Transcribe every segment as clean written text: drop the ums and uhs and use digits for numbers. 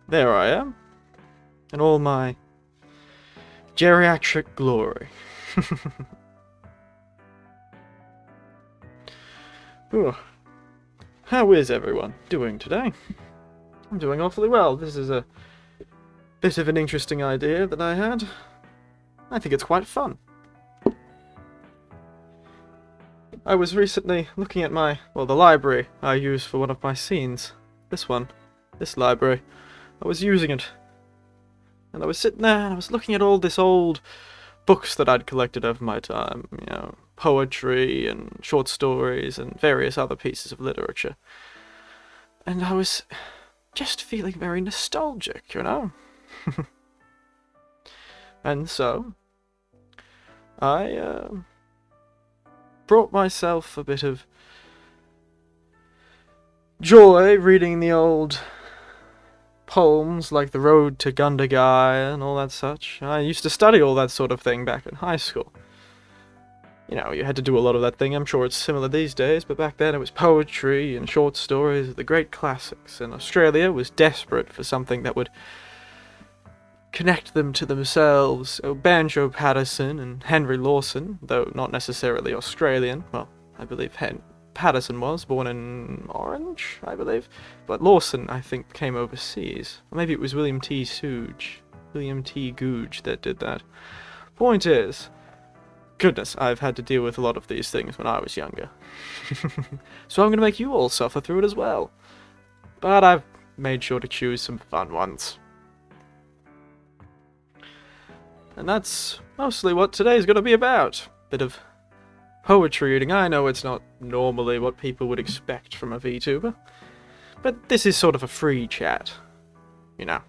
There I am, in all my geriatric glory. Ooh. How is everyone doing today? I'm doing awfully well. This is a bit of an interesting idea that I had. I think it's quite fun. I was recently looking at the library I use for one of my scenes. This library. I was using it. And I was sitting there and I was looking at all this old books that I'd collected over my time. You know, poetry and short stories and various other pieces of literature. And I was just feeling very nostalgic, you know? And so, I brought myself a bit of joy reading the old poems like The Road to Gundagaya and all that such. I used to study all that sort of thing back in high school. You know, you had to do a lot of that thing. I'm sure it's similar these days, but back then it was poetry and short stories, the great classics, and Australia was desperate for something that would connect them to themselves. Oh, Banjo Paterson and Henry Lawson, though not necessarily Australian. Well, I believe Paterson was born in Orange, I believe, but Lawson, I think, came overseas. Or maybe it was William T. Googe that did that. Point is, goodness, I've had to deal with a lot of these things when I was younger. So I'm going to make you all suffer through it as well. But I've made sure to choose some fun ones. And that's mostly what today's going to be about. Bit of poetry reading. I know it's not normally what people would expect from a VTuber, but this is sort of a free chat, you know.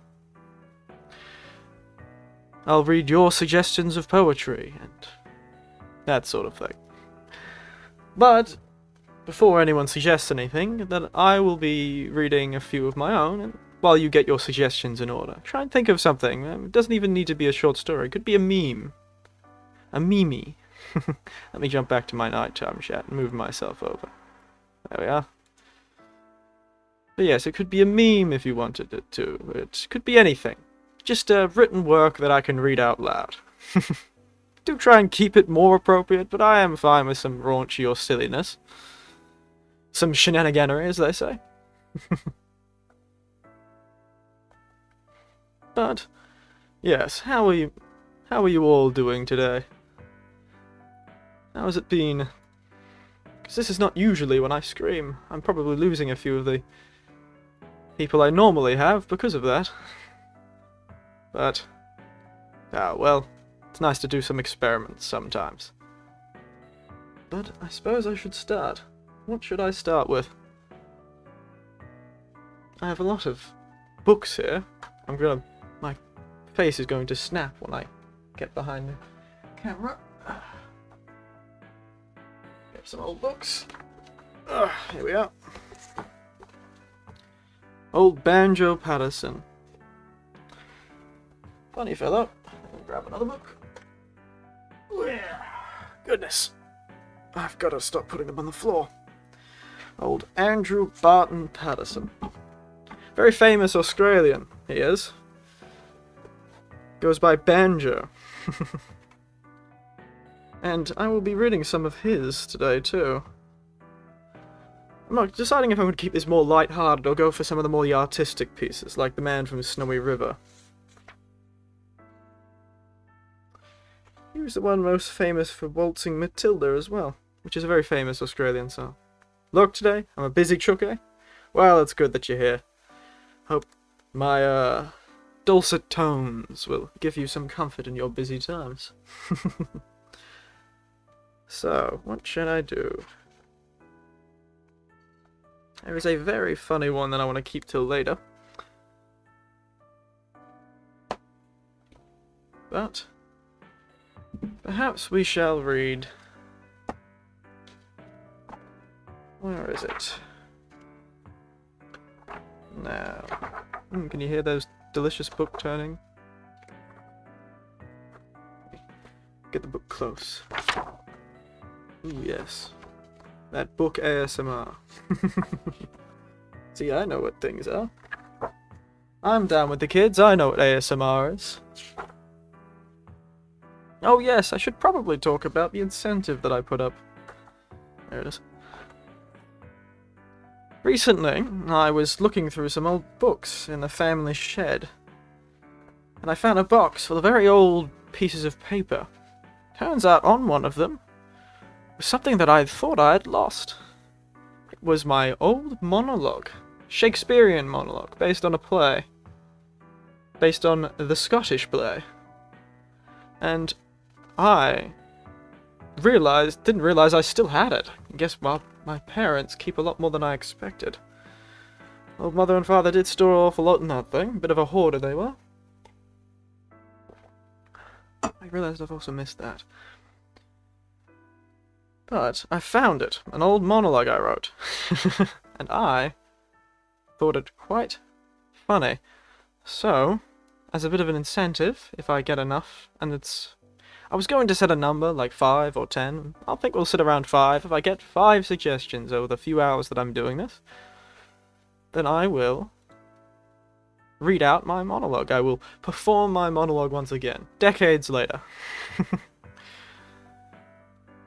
I'll read your suggestions of poetry and that sort of thing. But before anyone suggests anything, then I will be reading a few of my own, and while you get your suggestions in order, try and think of something. It doesn't even need to be a short story. It could be a meme. A meme. Let me jump back to my nighttime chat and move myself over. There we are. But yes, it could be a meme if you wanted it to. It could be anything. Just a written work that I can read out loud. Do try and keep it more appropriate, but I am fine with some raunchy or silliness. Some shenaniganery, as they say. But, yes, how are you all doing today? How has it been? Because this is not usually when I scream. I'm probably losing a few of the people I normally have because of that. But, well, it's nice to do some experiments sometimes. But I suppose I should start. What should I start with? I have a lot of books here. My face is going to snap when I get behind the camera. Get some old books. Here we are. Old Banjo Paterson. Funny fellow. I'll grab another book. Goodness. I've got to stop putting them on the floor. Old Andrew Barton Paterson. Very famous Australian, he is. Goes by Banjo. And I will be reading some of his today too. I'm not deciding if I'm going to keep this more light-hearted or go for some of the more artistic pieces, like The Man from Snowy River. He was the one most famous for waltzing Matilda as well, which is a very famous Australian song. Look, today, I'm a busy chukke. Well, it's good that you're here. Hope my, dulcet tones will give you some comfort in your busy times. So, what should I do? There is a very funny one that I want to keep till later. But perhaps we shall read... Where is it? Now... can you hear those delicious book turning? Get the book close. Ooh, yes. That book ASMR. See, I know what things are. I'm down with the kids, I know what ASMR is. Oh yes, I should probably talk about the incentive that I put up. There it is. Recently, I was looking through some old books in the family shed, and I found a box full of very old pieces of paper. Turns out on one of them was something that I thought I had lost. It was my old monologue. Shakespearean monologue, based on a play. Based on the Scottish play. And I didn't realize I still had it. I guess, well, my parents keep a lot more than I expected. Old mother and father did store an awful lot in that thing. Bit of a hoarder they were. I realized I've also missed that. But I found it. An old monologue I wrote. And I thought it quite funny. So, as a bit of an incentive, if I get enough, and I was going to set a number, like 5 or 10. I think we'll sit around 5. If I get 5 suggestions over the few hours that I'm doing this, then I will read out my monologue. I will perform my monologue once again, decades later.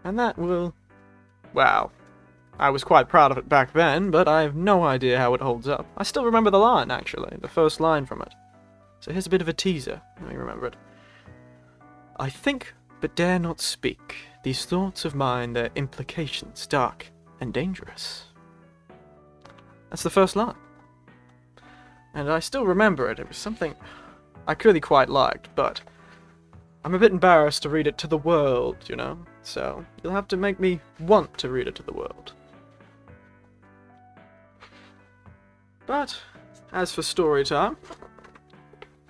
And that will... wow. I was quite proud of it back then, but I have no idea how it holds up. I still remember the line, actually, the first line from it. So here's a bit of a teaser. Let me remember it. I think, but dare not speak. These thoughts of mine, their implications dark and dangerous. That's the first line. And I still remember it. It was something I really quite liked, but I'm a bit embarrassed to read it to the world, you know? So you'll have to make me want to read it to the world. But, as for story time,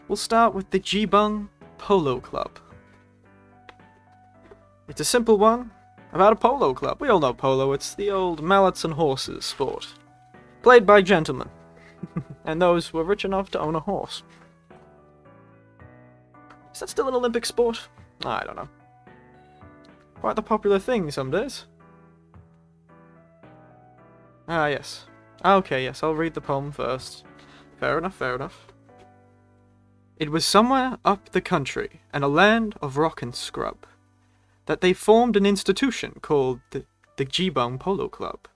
we'll start with the Jibung Polo Club. It's a simple one about a polo club. We all know polo, it's the old mallets and horses sport. Played by gentlemen, and those who were rich enough to own a horse. Is that still an Olympic sport? I don't know. Quite the popular thing some days. Ah, yes. Okay, yes, I'll read the poem first. Fair enough, fair enough. It was somewhere up the country, and a land of rock and scrub, that they formed an institution called the Jibung Polo Club.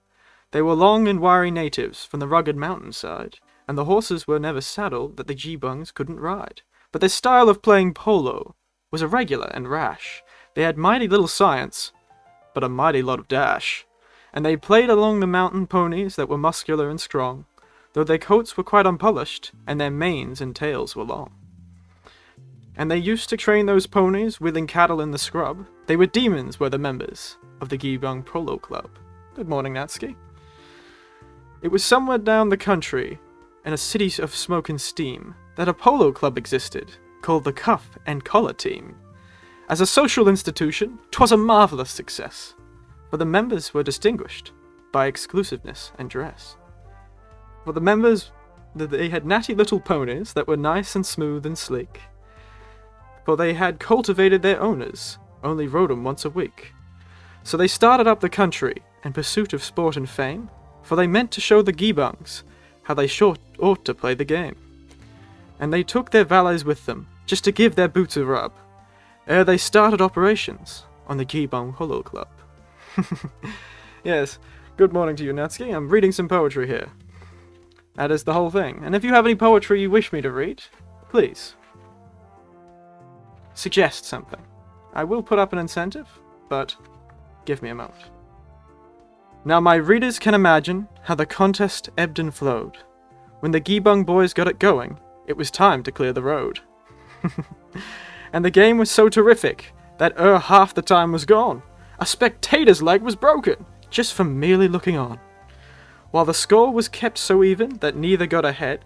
They were long and wiry natives from the rugged mountainside, and the horses were never saddled that the Jibungs couldn't ride. But their style of playing polo was irregular and rash. They had mighty little science, but a mighty lot of dash. And they played along the mountain ponies that were muscular and strong, though their coats were quite unpolished, and their manes and tails were long. And they used to train those ponies, wheeling cattle in the scrub. They were demons, were the members of the Jibung Polo Club. Good morning, Natsuki. It was somewhere down the country, in a city of smoke and steam, that a polo club existed, called the Cuff and Collar Team. As a social institution, 'twas a marvellous success, for the members were distinguished by exclusiveness and dress. For the members, they had natty little ponies that were nice and smooth and sleek, for they had cultivated their owners, only rode 'em once a week. So they started up the country in pursuit of sport and fame, for they meant to show the Jibungs how they ought to play the game. And they took their valets with them, just to give their boots a rub, ere they started operations on the Jibung Polo Club. Yes, good morning to you, Natsuki. I'm reading some poetry here. That is the whole thing. And if you have any poetry you wish me to read, please suggest something. I will put up an incentive, but give me a moment. Now my readers can imagine how the contest ebbed and flowed. When the Jibung boys got it going, it was time to clear the road. And the game was so terrific that half the time was gone. A spectator's leg was broken, just from merely looking on. While the score was kept so even that neither got ahead,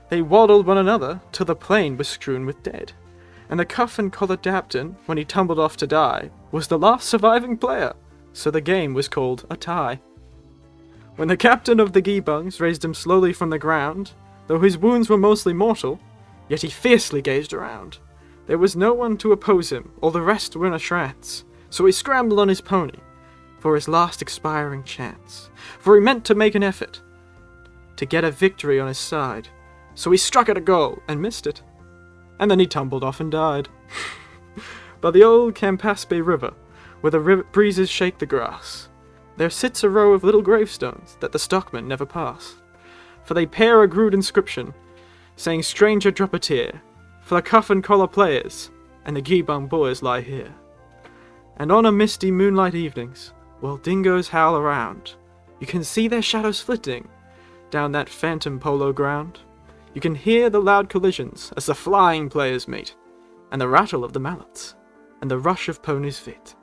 they waddled one another till the plain was strewn with dead. And the Cuff and Collar Captain, when he tumbled off to die, was the last surviving player, so the game was called a tie. When the captain of the Jibungs raised him slowly from the ground, though his wounds were mostly mortal, yet he fiercely gazed around. There was no one to oppose him, all the rest were in a trance, so he scrambled on his pony for his last expiring chance. For he meant to make an effort to get a victory on his side, So he struck at a goal and missed it. And then he tumbled off and died. By the old Campaspe River, where the breezes shake the grass, there sits a row of little gravestones that the stockmen never pass. For they bear a rude inscription, saying, "Stranger, drop a tear, for the cuff and collar players, and the Geebung boys lie here." And on a misty moonlight evenings, while dingoes howl around, you can see their shadows flitting down that phantom polo ground. You can hear the loud collisions as the flying players meet, and the rattle of the mallets, and the rush of ponies' feet,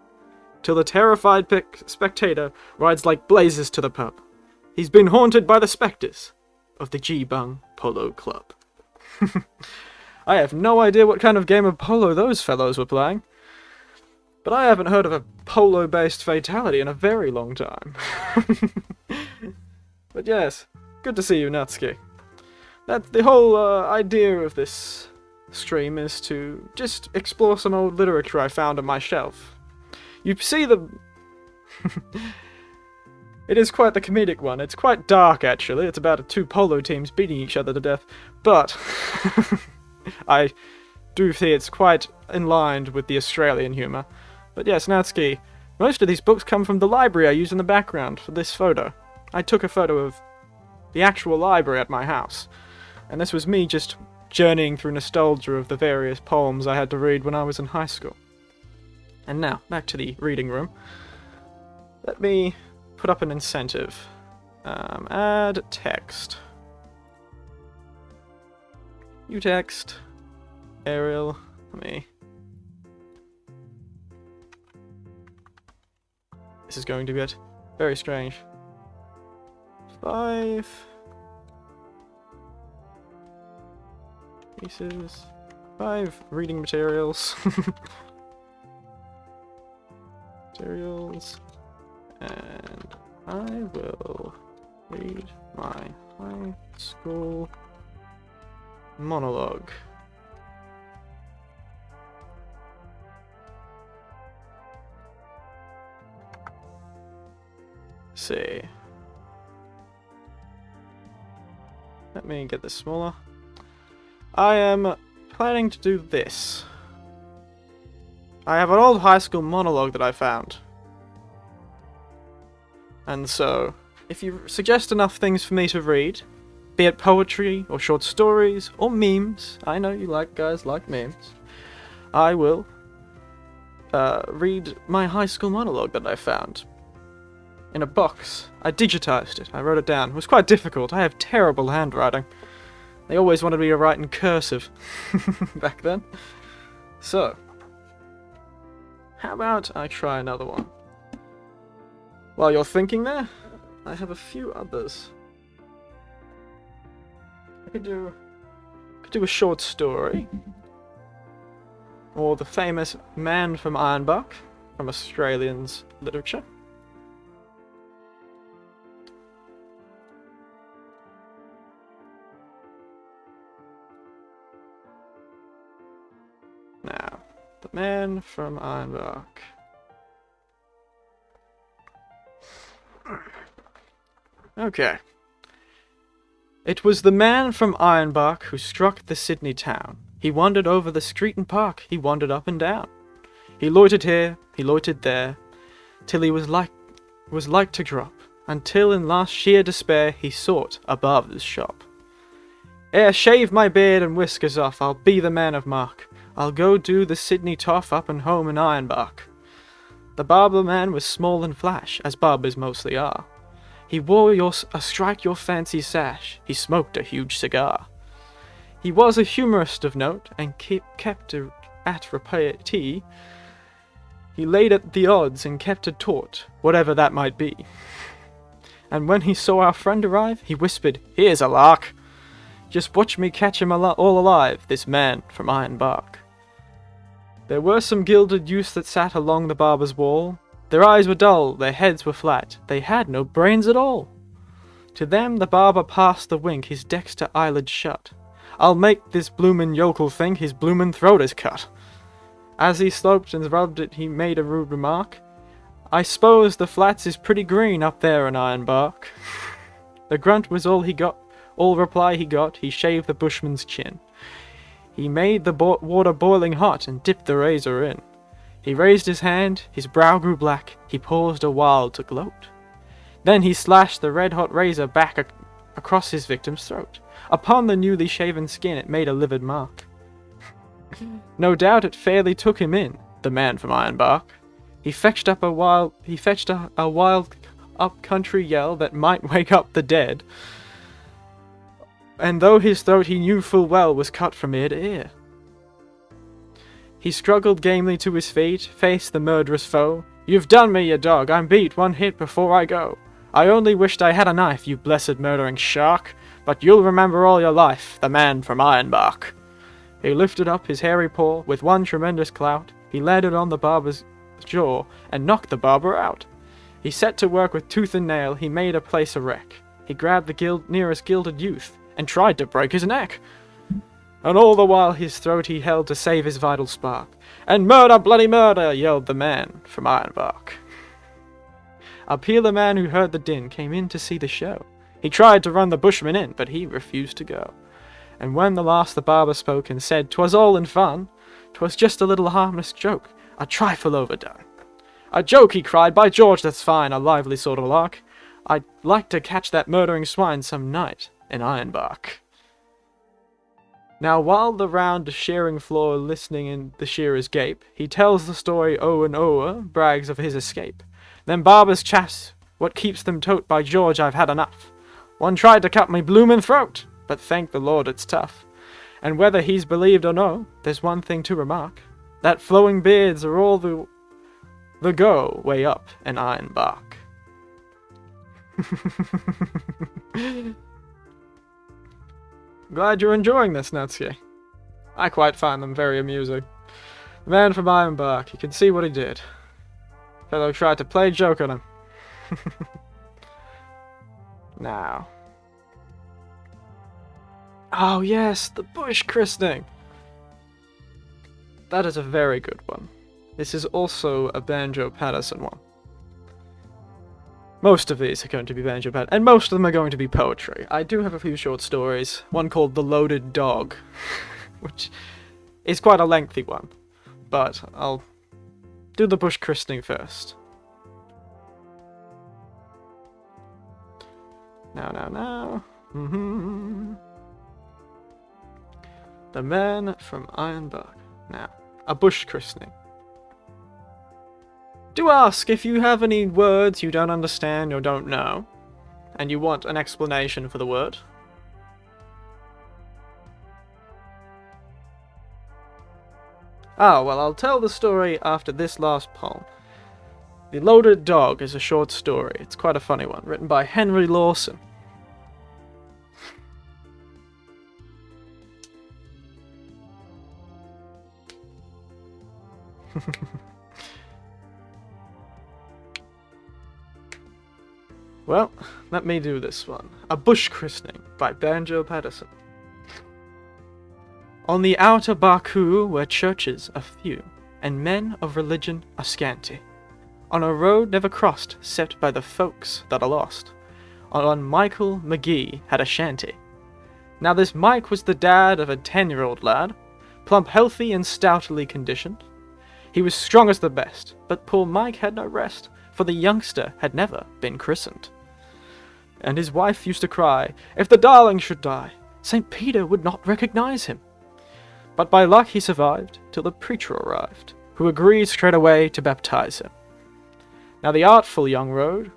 till the terrified spectator rides like blazes to the pub. He's been haunted by the spectres of the Geebung Polo Club. I have no idea what kind of game of polo those fellows were playing, but I haven't heard of a polo-based fatality in a very long time. But yes, good to see you, Natsuki. That the whole idea of this stream is to just explore some old literature I found on my shelf. You see the... It is quite the comedic one. It's quite dark, actually. It's about two polo teams beating each other to death. But I do see it's quite in line with the Australian humour. But yes, Natsuki, most of these books come from the library I use in the background for this photo. I took a photo of the actual library at my house. And this was me just journeying through nostalgia of the various poems I had to read when I was in high school. And now, back to the reading room. Let me put up an incentive. Add text. You text. Ariel. Let me... This is going to get very strange. 5... pieces. 5 reading materials. Materials. And I will read my high school monologue. Let's see. Let me get this smaller. I am planning to do this. I have an old high school monologue that I found. And so, if you suggest enough things for me to read, be it poetry, or short stories, or memes, I know you guys like memes, I will read my high school monologue that I found. In a box. I digitized it. I wrote it down. It was quite difficult. I have terrible handwriting. They always wanted me to write in cursive back then. So, how about I try another one? While you're thinking there, I have a few others. I could do a short story. Or the famous Man from Ironbark from Australians literature. Now, the Man from Ironbark. Okay. It was the man from Ironbark who struck the Sydney town. He wandered over the street and park, he wandered up and down. He loitered here, he loitered there, till he was like to drop, until in last sheer despair he sought a barber's shop. Ere shave my beard and whiskers off, I'll be the man of mark. I'll go do the Sydney toff up and home in Ironbark. The barber man was small and flash, as barbers mostly are. He wore a strike your fancy sash, he smoked a huge cigar. He was a humorist of note, and kept at repartee. He laid at the odds and kept it taut, whatever that might be. And when he saw our friend arrive, he whispered, "Here's a lark! Just watch me catch him all alive, this man from Ironbark." There were some gilded youths that sat along the barber's wall. Their eyes were dull, their heads were flat, they had no brains at all. To them the barber passed the wink, his dexter eyelids shut. "I'll make this bloomin' yokel think his bloomin' throat is cut." As he sloped and rubbed it, he made a rude remark. "I s'pose the flats is pretty green up there in Ironbark." The grunt was all he got All reply he got, he shaved the bushman's chin. He made the water boiling hot and dipped the razor in. He raised his hand, his brow grew black, he paused a while to gloat. Then he slashed the red-hot razor back across his victim's throat. Upon the newly shaven skin it made a livid mark. No doubt it fairly took him in, the man from Ironbark. He fetched a wild up-country yell that might wake up the dead. And though his throat he knew full well was cut from ear to ear. He struggled gamely to his feet, faced the murderous foe. "You've done me, you dog, I'm beat, one hit before I go. I only wished I had a knife, you blessed murdering shark, but you'll remember all your life, the man from Ironbark." He lifted up his hairy paw, with one tremendous clout, he landed on the barber's jaw, and knocked the barber out. He set to work with tooth and nail, he made a place a wreck. He grabbed the nearest gilded youth, and tried to break his neck. And all the while his throat he held to save his vital spark. "And murder, bloody murder!" yelled the man from Ironbark. Up here the man who heard the din came in to see the show. He tried to run the bushman in, but he refused to go. And when the last the barber spoke and said 'twas all in fun, 'twas just a little harmless joke, a trifle overdone. "A joke," he cried, "by George, that's fine, a lively sort of lark. I'd like to catch that murdering swine some night in Ironbark." Now while the round shearing floor listening in the shearers gape, he tells the story o'er and o'er, brags of his escape. Them barbers chaps, what keeps them tote, by George I've had enough. One tried to cut me bloomin' throat, but thank the Lord it's tough. And whether he's believed or no, there's one thing to remark, that flowing beards are all the go way up in Ironbark. Glad you're enjoying this, Natsuki. I quite find them very amusing. The man from Ironbark, you can see what he did. Fellow tried to play a joke on him. Now. Oh yes, the bush christening! That is a very good one. This is also a Banjo Patterson one. Most of these are going to be Banjo Patterson, and most of them are going to be poetry. I do have a few short stories, one called The Loaded Dog, which is quite a lengthy one, but I'll do the bush christening first. Now. The man from Ironbark. Now, a bush christening. Do ask if you have any words you don't understand or don't know, and you want an explanation for the word. Ah, well, I'll tell the story after this last poem. The Loaded Dog is a short story. It's quite a funny one, written by Henry Lawson. Well, let me do this one. A Bush Christening by Banjo Patterson. On the outer Baku, where churches are few, and men of religion are scanty, on a road never crossed, except by the folks that are lost, on Michael McGee had a shanty. Now this Mike was the dad of a 10-year-old lad, plump, healthy, and stoutly conditioned. He was strong as the best, but poor Mike had no rest, for the youngster had never been christened. And his wife used to cry, if the darling should die, St. Peter would not recognize him. But by luck he survived, till the preacher arrived, who agreed straightway to baptize him. Now the artful young rogue,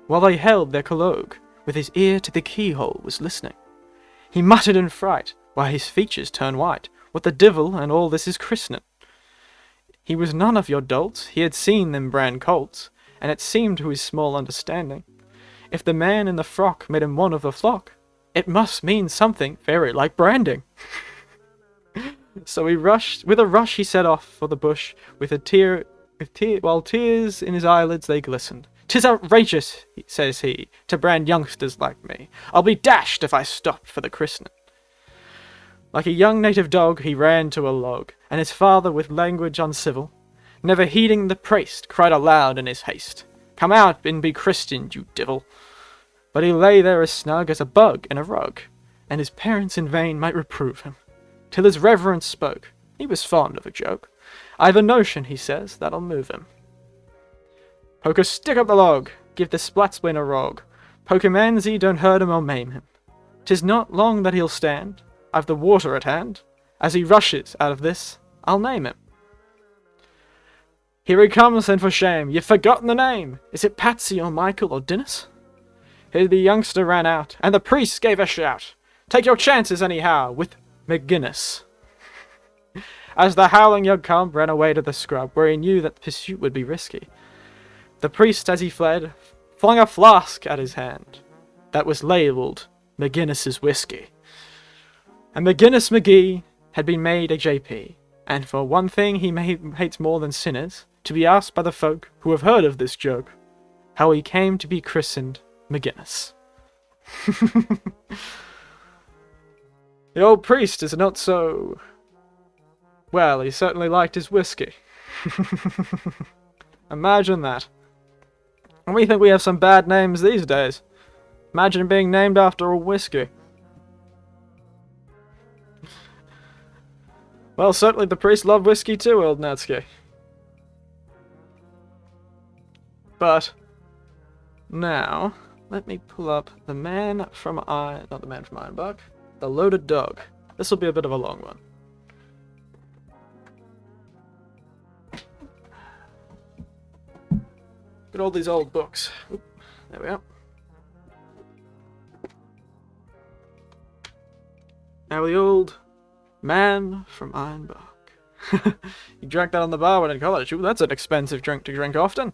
while they held their collogue, with his ear to the keyhole was listening. He muttered in fright, while his features turned white, what the divil and all this is christening. He was none of your dolts, he had seen them brand colts, and it seemed to his small understanding, if the man in the frock made him one of the flock, it must mean something very like branding. So with a rush he set off for the bush, while tears in his eyelids they glistened. "'Tis outrageous," says he, "to brand youngsters like me. I'll be dashed if I stopped for the christening." Like a young native dog he ran to a log, and his father with language uncivil, never heeding the priest, cried aloud in his haste, "Come out and be christened, you divil." But he lay there as snug as a bug in a rug, and his parents in vain might reprove him. Till his reverence spoke, he was fond of a joke. I've a notion, he says, that'll move him. Poker, stick up the log, give the splatswin a rog. Poker manzy, don't hurt him or maim him. 'Tis not long that he'll stand, I've the water at hand. As he rushes out of this, I'll name him. Here he comes, and for shame, you've forgotten the name. Is it Patsy or Michael or Dennis? Here the youngster ran out, and the priest gave a shout. Take your chances anyhow, with McGinnis. As the howling young cub ran away to the scrub, where he knew that pursuit would be risky, the priest, as he fled, flung a flask at his hand that was labelled McGinnis's whiskey. And McGinnis McGee had been made a JP, and for one thing he hates more than sinners, to be asked by the folk who have heard of this joke, how he came to be christened McGinnis. The old priest is not so... well, he certainly liked his whiskey. Imagine that. And we think we have some bad names these days. Imagine being named after a whiskey. Well, certainly the priest loved whiskey too, old Netsky. But now, let me pull up the man from not the man from Ironbark, the Loaded Dog. This will be a bit of a long one. Look at all these old books. Oop, there we are. Now the old man from Ironbark. You drank that on the bar when in college. Ooh, that's an expensive drink to drink often.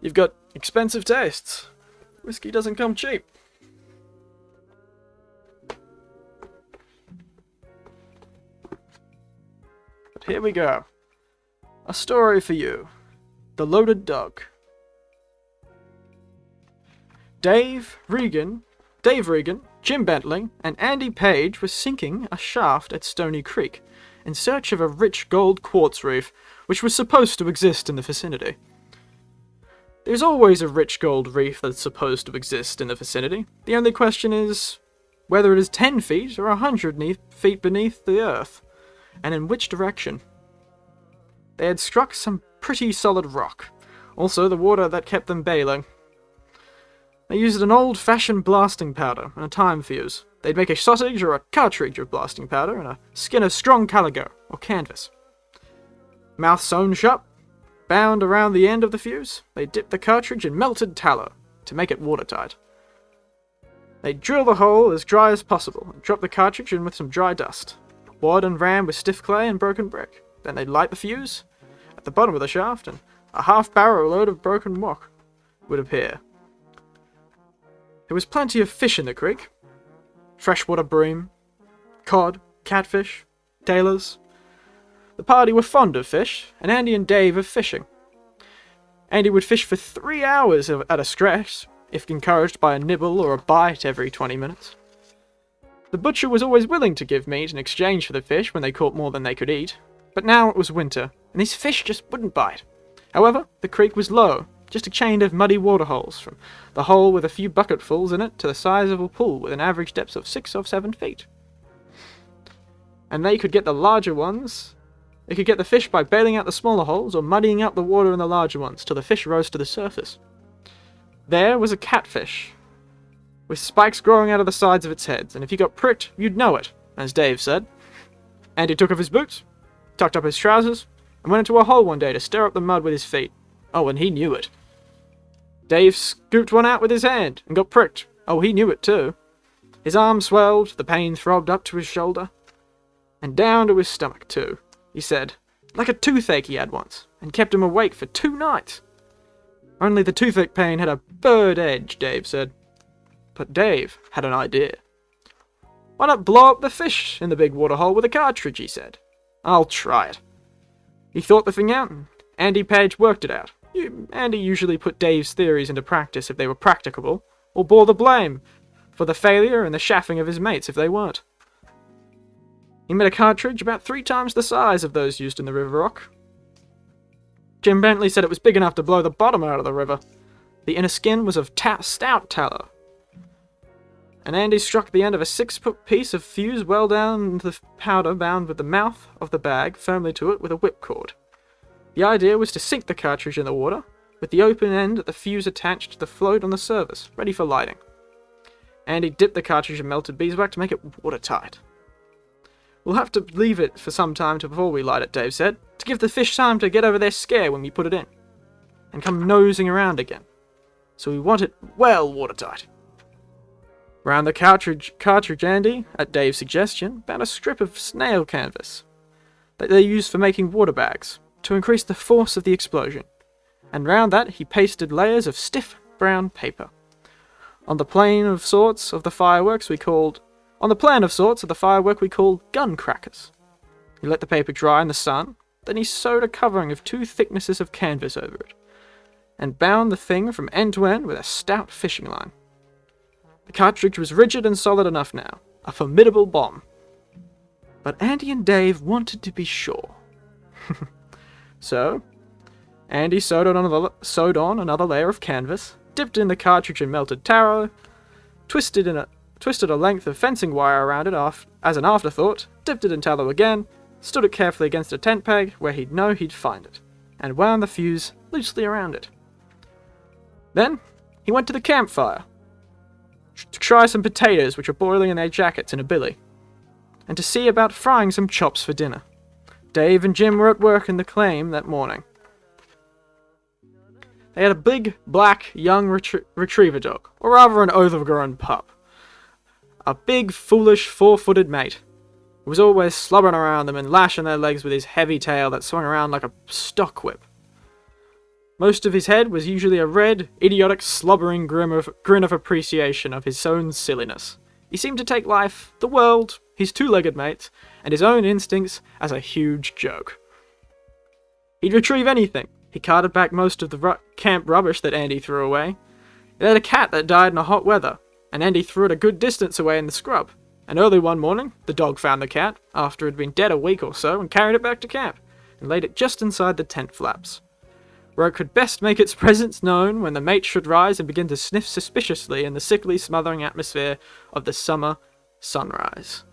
You've got expensive tastes. Whiskey doesn't come cheap. But here we go. A story for you. The Loaded Dog. Dave Regan, Jim Bentley, and Andy Page were sinking a shaft at Stony Creek in search of a rich gold quartz reef which was supposed to exist in the vicinity. There's always a rich gold reef that's supposed to exist in the vicinity. The only question is whether it is 10 feet or 100 feet beneath the earth, and in which direction. They had struck some pretty solid rock, also the water that kept them bailing. They used an old-fashioned blasting powder and a time fuse. They'd make a sausage or a cartridge of blasting powder and a skin of strong calico or canvas. Mouth sewn shut, bound around the end of the fuse, they dipped the cartridge in melted tallow to make it watertight. They'd drill the hole as dry as possible and drop the cartridge in with some dry dust, wad and ram with stiff clay and broken brick. Then they'd light the fuse at the bottom of the shaft, and a half-barrel load of broken rock would appear. There was plenty of fish in the creek. Freshwater bream, cod, catfish, tailors. The party were fond of fish, and Andy and Dave of fishing. Andy would fish for 3 hours at a stretch, if encouraged by a nibble or a bite every 20 minutes. The butcher was always willing to give meat in exchange for the fish when they caught more than they could eat, but now it was winter, and these fish just wouldn't bite. However, the creek was low, just a chain of muddy waterholes, from the hole with a few bucketfuls in it to the size of a pool with an average depth of 6 or 7 feet. And they could get the larger ones. They could get the fish by bailing out the smaller holes or muddying up the water in the larger ones till the fish rose to the surface. There was a catfish, with spikes growing out of the sides of its heads, and if you got pricked, you'd know it, as Dave said. Andy took off his boots, tucked up his trousers, and went into a hole one day to stir up the mud with his feet. Oh, and he knew it. Dave scooped one out with his hand and got pricked. Oh, he knew it too. His arm swelled, the pain throbbed up to his shoulder, and down to his stomach too, he said, like a toothache he had once, and kept him awake for 2 nights. Only the toothache pain had a bird edge, Dave said. But Dave had an idea. Why not blow up the fish in the big waterhole with a cartridge, he said. I'll try it. He thought the thing out, and Andy Page worked it out. Andy usually put Dave's theories into practice if they were practicable, or bore the blame for the failure and the chaffing of his mates if they weren't. He made a cartridge about 3 times the size of those used in the River Rock. Jim Bentley said it was big enough to blow the bottom out of the river. The inner skin was of stout tallow, and Andy struck the end of a 6-foot piece of fuse well down the powder bound with the mouth of the bag firmly to it with a whipcord. The idea was to sink the cartridge in the water, with the open end of the fuse attached to the float on the surface, ready for lighting. Andy dipped the cartridge in melted beeswax to make it watertight. "We'll have to leave it for some time before we light it," Dave said, "to give the fish time to get over their scare when we put it in, and come nosing around again. So we want it well watertight." Round the cartridge Andy, at Dave's suggestion, bound a strip of snail canvas that they used for making water bags, to increase the force of the explosion, and round that he pasted layers of stiff brown paper. On the plan of sorts of the firework we called gun crackers. He let the paper dry in the sun, then he sewed a covering of 2 thicknesses of canvas over it, and bound the thing from end to end with a stout fishing line. The cartridge was rigid and solid enough now, a formidable bomb. But Andy and Dave wanted to be sure. So, Andy sewed on another layer of canvas, dipped in the cartridge in melted taro, twisted a length of fencing wire around it as an afterthought, dipped it in tallow again, stood it carefully against a tent peg where he'd know he'd find it, and wound the fuse loosely around it. Then, he went to the campfire to try some potatoes which were boiling in their jackets in a billy, and to see about frying some chops for dinner. Dave and Jim were at work in the claim that morning. They had a big, black, young retriever dog, or rather an overgrown pup. A big, foolish, 4-footed mate, who was always slobbering around them and lashing their legs with his heavy tail that swung around like a stock whip. Most of his head was usually a red, idiotic, slobbering grin of appreciation of his own silliness. He seemed to take life, the world, his 2-legged mates, and his own instincts as a huge joke. He'd retrieve anything. He carted back most of the camp rubbish that Andy threw away. He had a cat that died in hot weather, and Andy threw it a good distance away in the scrub. And early one morning, the dog found the cat, after it had been dead a week or so, and carried it back to camp, and laid it just inside the tent flaps, where it could best make its presence known when the mate should rise and begin to sniff suspiciously in the sickly, smothering atmosphere of the summer sunrise.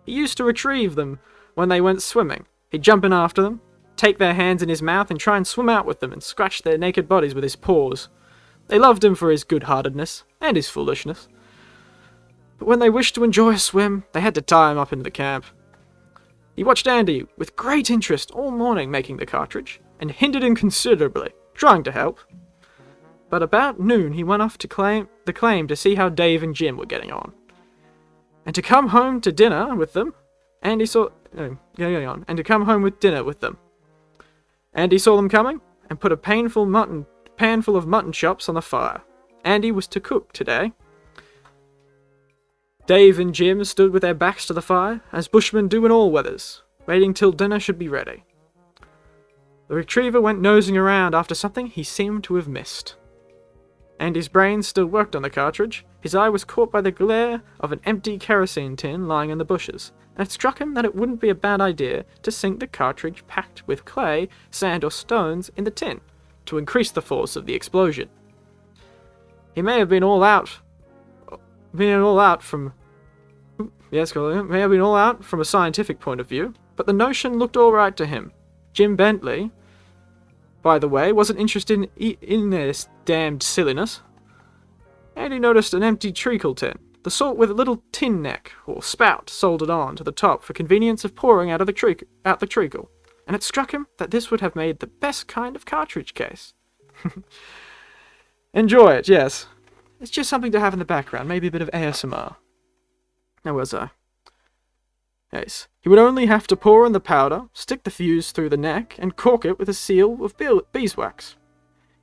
He used to retrieve them when they went swimming. He'd jump in after them, take their hands in his mouth and try and swim out with them and scratch their naked bodies with his paws. They loved him for his good-heartedness and his foolishness. But when they wished to enjoy a swim, they had to tie him up into the camp. He watched Andy with great interest all morning making the cartridge, and hindered him considerably, trying to help. But about noon he went off to the claim to see how Dave and Jim were getting on, and to come home to dinner with them. Andy saw them coming, and put a panful of mutton chops on the fire. Andy was to cook today. Dave and Jim stood with their backs to the fire, as bushmen do in all weathers, waiting till dinner should be ready. The retriever went nosing around after something he seemed to have missed. Andy's brain still worked on the cartridge. His eye was caught by the glare of an empty kerosene tin lying in the bushes, and it struck him that it wouldn't be a bad idea to sink the cartridge packed with clay, sand, or stones in the tin, to increase the force of the explosion. He may have been all out from a scientific point of view, but the notion looked all right to him. Jim Bentley, by the way, wasn't interested in this damned silliness. And he noticed an empty treacle tin, the sort with a little tin neck or spout soldered on to the top for convenience of pouring out the treacle, and it struck him that this would have made the best kind of cartridge case. Enjoy it, yes. It's just something to have in the background, maybe a bit of ASMR. Where was I? Yes. He would only have to pour in the powder, stick the fuse through the neck, and cork it with a seal of beeswax.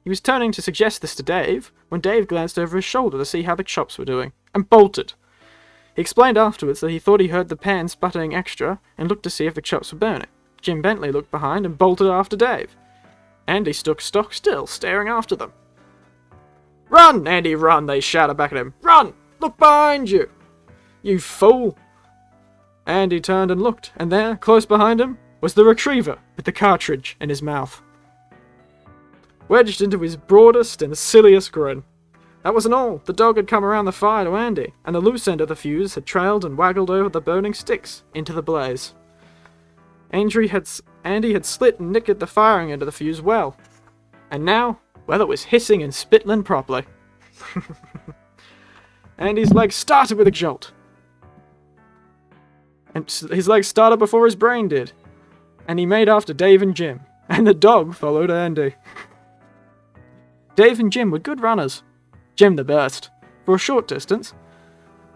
He was turning to suggest this to Dave, when Dave glanced over his shoulder to see how the chops were doing, and bolted. He explained afterwards that he thought he heard the pan sputtering extra, and looked to see if the chops were burning. Jim Bentley looked behind and bolted after Dave. Andy stuck stock still, staring after them. "Run, Andy, run!" they shouted back at him. "Run! Look behind you! You fool!" Andy turned and looked, and there, close behind him, was the retriever with the cartridge in his mouth, wedged into his broadest and silliest grin. That wasn't all. The dog had come around the fire to Andy, and the loose end of the fuse had trailed and waggled over the burning sticks into the blaze. Andy had slit and nicked the firing end of the fuse well. And now, well, it was hissing and spittling properly. Andy's legs started with a jolt. And his legs started before his brain did. And he made after Dave and Jim. And the dog followed Andy. Dave and Jim were good runners. Jim the best, for a short distance.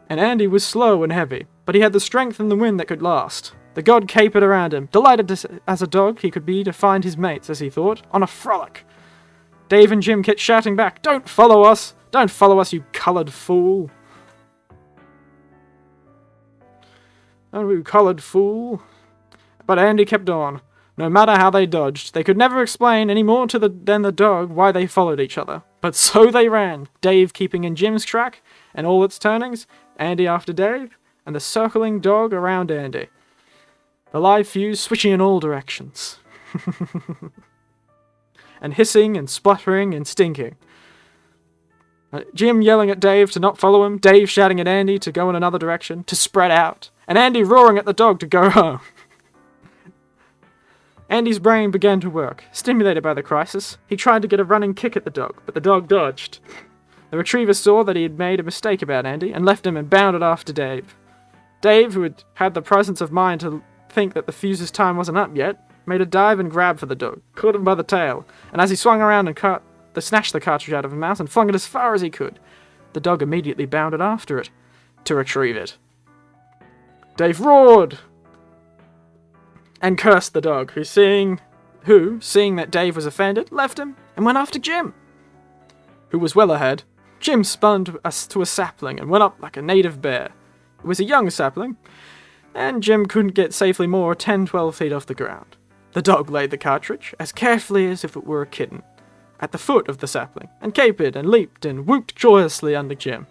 And Andy was slow and heavy, but he had the strength and the wind that could last. The god capered around him, delighted as a dog he could be to find his mates, as he thought, on a frolic. Dave and Jim kept shouting back, "Don't follow us! Don't follow us, you coloured fool! Oh, you coloured fool!" But Andy kept on. No matter how they dodged, they could never explain any more than the dog why they followed each other. But so they ran, Dave keeping in Jim's track, and all its turnings, Andy after Dave, and the circling dog around Andy. The live fuse switching in all directions. And hissing and spluttering and stinking. Jim yelling at Dave to not follow him, Dave shouting at Andy to go in another direction, to spread out, and Andy roaring at the dog to go home. Andy's brain began to work. Stimulated by the crisis, he tried to get a running kick at the dog, but the dog dodged. The retriever saw that he had made a mistake about Andy and left him and bounded after Dave. Dave, who had had the presence of mind to think that the fuse's time wasn't up yet, made a dive and grab for the dog, caught him by the tail, and as he swung around and snatched the cartridge out of his mouth and flung it as far as he could, the dog immediately bounded after it to retrieve it. Dave roared and cursed the dog, who, seeing that Dave was offended, left him and went after Jim, who was well ahead. Jim spun to a sapling and went up like a native bear. It was a young sapling, and Jim couldn't get safely more 10-12 feet off the ground. The dog laid the cartridge, as carefully as if it were a kitten, at the foot of the sapling, and capered and leaped and whooped joyously under Jim.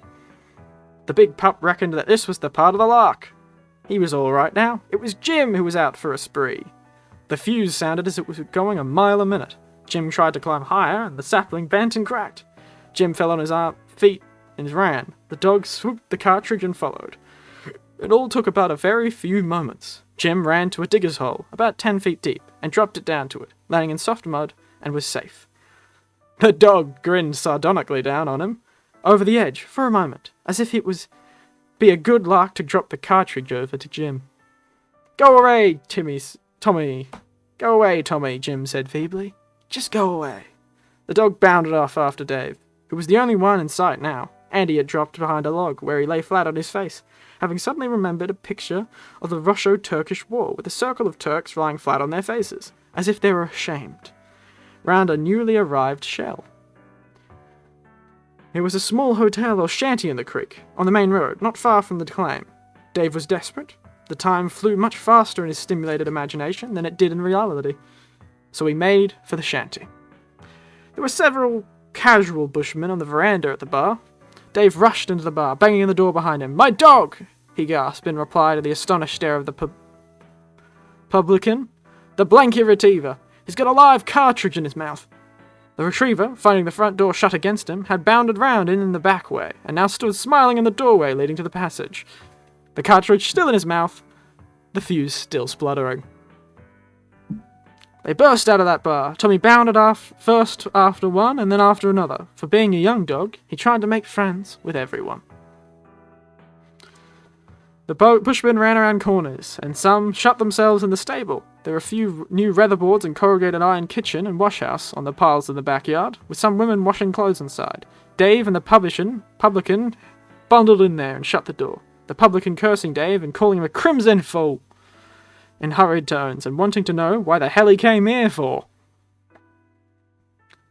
The big pup reckoned that this was the part of the lark. He was all right now. It was Jim who was out for a spree. The fuse sounded as if it was going a mile a minute. Jim tried to climb higher, and the sapling bent and cracked. Jim fell on his feet and ran. The dog swooped the cartridge and followed. It all took about a very few moments. Jim ran to a digger's hole, about 10 feet deep, and dropped it down to it, landing in soft mud, and was safe. The dog grinned sardonically down on him, over the edge, for a moment, as if it was be a good lark to drop the cartridge over to Jim. "Go away, Tommy. Go away, Tommy," Jim said feebly. "Just go away." The dog bounded off after Dave, who was the only one in sight now. Andy had dropped behind a log, where he lay flat on his face, having suddenly remembered a picture of the Russo-Turkish War, with a circle of Turks lying flat on their faces, as if they were ashamed, round a newly arrived shell. It was a small hotel or shanty in the creek, on the main road, not far from the claim. Dave was desperate. The time flew much faster in his stimulated imagination than it did in reality, so he made for the shanty. There were several casual bushmen on the veranda at the bar. Dave rushed into the bar, banging the door behind him. "My dog!" he gasped in reply to the astonished stare of the publican. "The blanket retriever! He's got a live cartridge in his mouth!" The retriever, finding the front door shut against him, had bounded round in the back way, and now stood smiling in the doorway leading to the passage. The cartridge still in his mouth, the fuse still spluttering. They burst out of that bar. Tommy bounded off first after one and then after another. For being a young dog, he tried to make friends with everyone. The bushmen ran around corners, and some shut themselves in the stable. There were a few new weatherboards and corrugated iron kitchen and washhouse on the piles in the backyard, with some women washing clothes inside. Dave and the publican bundled in there and shut the door. The publican cursing Dave and calling him a crimson fool in hurried tones, and wanting to know why the hell he came here for.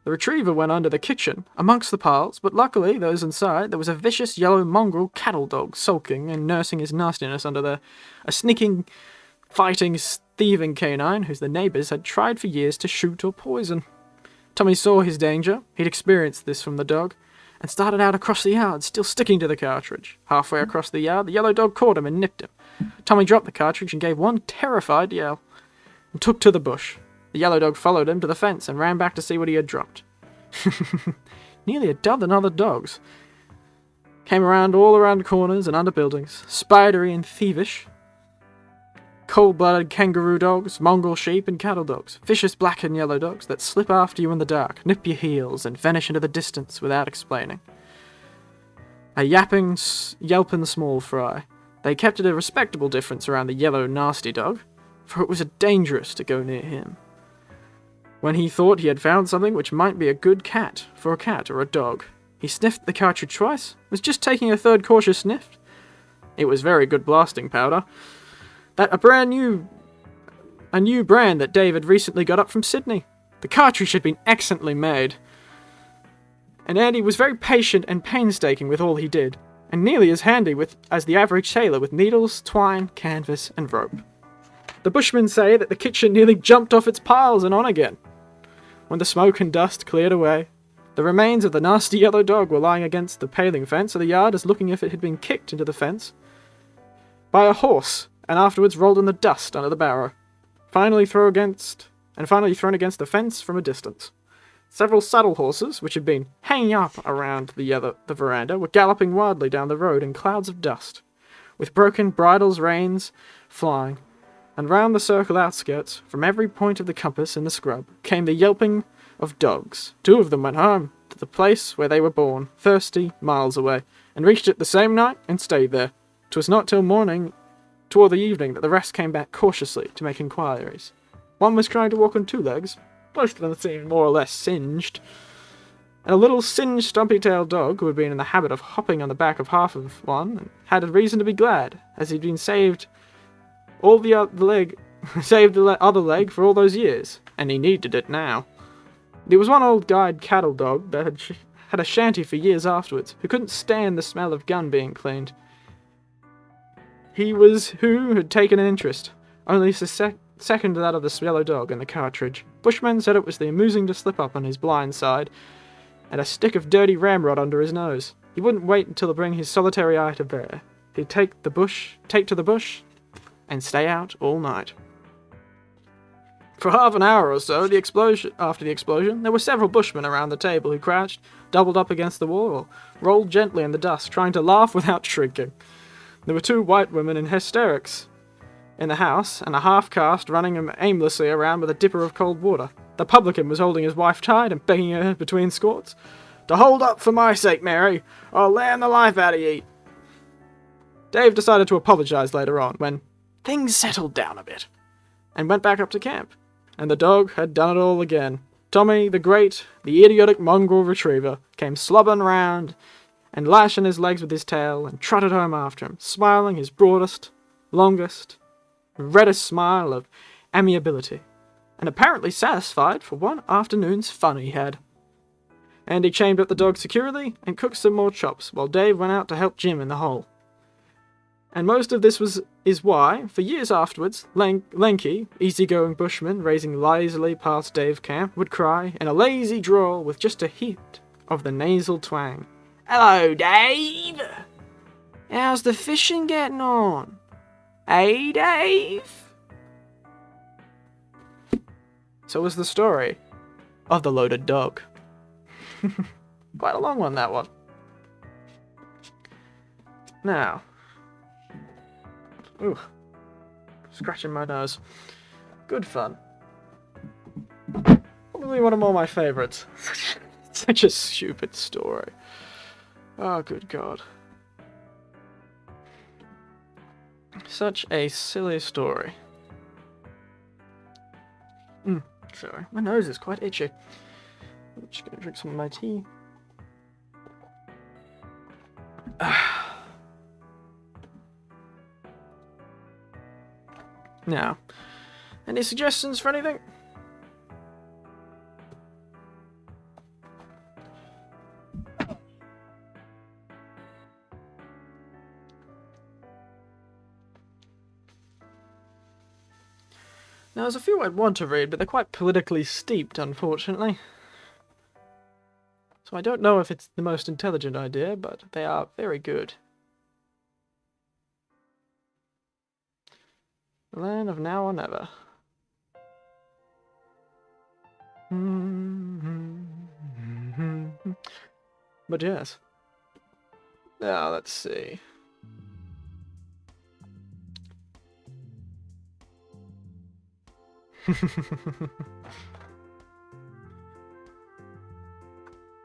The retriever went under the kitchen, amongst the piles, but luckily, those inside, there was a vicious yellow mongrel cattle dog sulking and nursing his nastiness under a sneaking, fighting, thieving canine whose the neighbours had tried for years to shoot or poison. Tommy saw his danger, he'd experienced this from the dog, and started out across the yard, still sticking to the cartridge. Halfway across the yard, the yellow dog caught him and nipped him. Tommy dropped the cartridge and gave one terrified yell, and took to the bush. The yellow dog followed him to the fence and ran back to see what he had dropped. nearly a dozen other dogs came around all around corners and under buildings, spidery and thievish. Cold-blooded kangaroo dogs, Mongol sheep, and cattle dogs. Vicious black and yellow dogs that slip after you in the dark, nip your heels, and vanish into the distance without explaining. A yelping small fry. They kept at a respectable difference around the yellow, nasty dog, for it was dangerous to go near him. When he thought he had found something which might be a good cat for a cat or a dog, he sniffed the cartridge twice, was just taking a third cautious sniff. It was very good blasting powder. A new brand that Dave had recently got up from Sydney. The cartridge had been excellently made. And Andy was very patient and painstaking with all he did, and nearly as handy as the average sailor with needles, twine, canvas, and rope. The bushmen say that the kitchen nearly jumped off its piles and on again. When the smoke and dust cleared away, the remains of the nasty yellow dog were lying against the paling fence of the yard as looking if it had been kicked into the fence by a horse, and afterwards rolled in the dust under the barrow, finally thrown against the fence from a distance. Several saddle horses, which had been hanging up around the veranda, were galloping wildly down the road in clouds of dust, with broken bridles, reins flying, and round the circle outskirts, from every point of the compass in the scrub, came the yelping of dogs. 2 of them went home, to the place where they were born, thirsty, miles away, and reached it the same night and stayed there. 'Twas not till morning, toward the evening, that the rest came back cautiously to make inquiries. One was trying to walk on 2 legs, most of them seemed more or less singed, and a little singed stumpy-tailed dog, who had been in the habit of hopping on the back of half of one, and had a reason to be glad, as he'd been saved the other leg for all those years, and he needed it now. There was one old guide cattle dog that had a shanty for years afterwards, who couldn't stand the smell of gun being cleaned. Who had taken an interest, only second to that of the yellow dog and the cartridge. Bushmen said it was the amusing to slip up on his blind side, and a stick of dirty ramrod under his nose. He wouldn't wait until to bring his solitary eye to bear. He'd take to the bush, and stay out all night. For half an hour or so after the explosion, there were several bushmen around the table who crouched, doubled up against the wall, or rolled gently in the dust, trying to laugh without shrinking. There were 2 white women in hysterics in the house, and a half-caste running aimlessly around with a dipper of cold water. The publican was holding his wife tight and begging her between squats to hold up for my sake, Mary, or I'll lam the life out of ye. Dave decided to apologize later on, when things settled down a bit, and went back up to camp, and the dog had done it all again. Tommy, the idiotic mongrel retriever, came slobbering round and lashing his legs with his tail, and trotted home after him, smiling his broadest, longest, reddest smile of amiability, and apparently satisfied for one afternoon's fun he had. Andy chained up the dog securely and cooked some more chops, while Dave went out to help Jim in the hole. And most of this is why, for years afterwards, lanky, easygoing bushmen racing lazily past Dave camp would cry, in a lazy drawl with just a hint of the nasal twang, "Hello, Dave! How's the fishing getting on? Hey, Dave?" So was the story of the loaded dog. Quite a long one, that one. Now, scratching my nose. Good fun. Probably one of my favorites. Such a stupid story. Oh, good God. Such a silly story. Sorry, my nose is quite itchy. I'm just gonna drink some of my tea. Now, any suggestions for anything? Now, there's a few I'd want to read, but they're quite politically steeped, unfortunately. So I don't know if it's the most intelligent idea, but they are very good. The land of now or never. But yes. Now, let's see.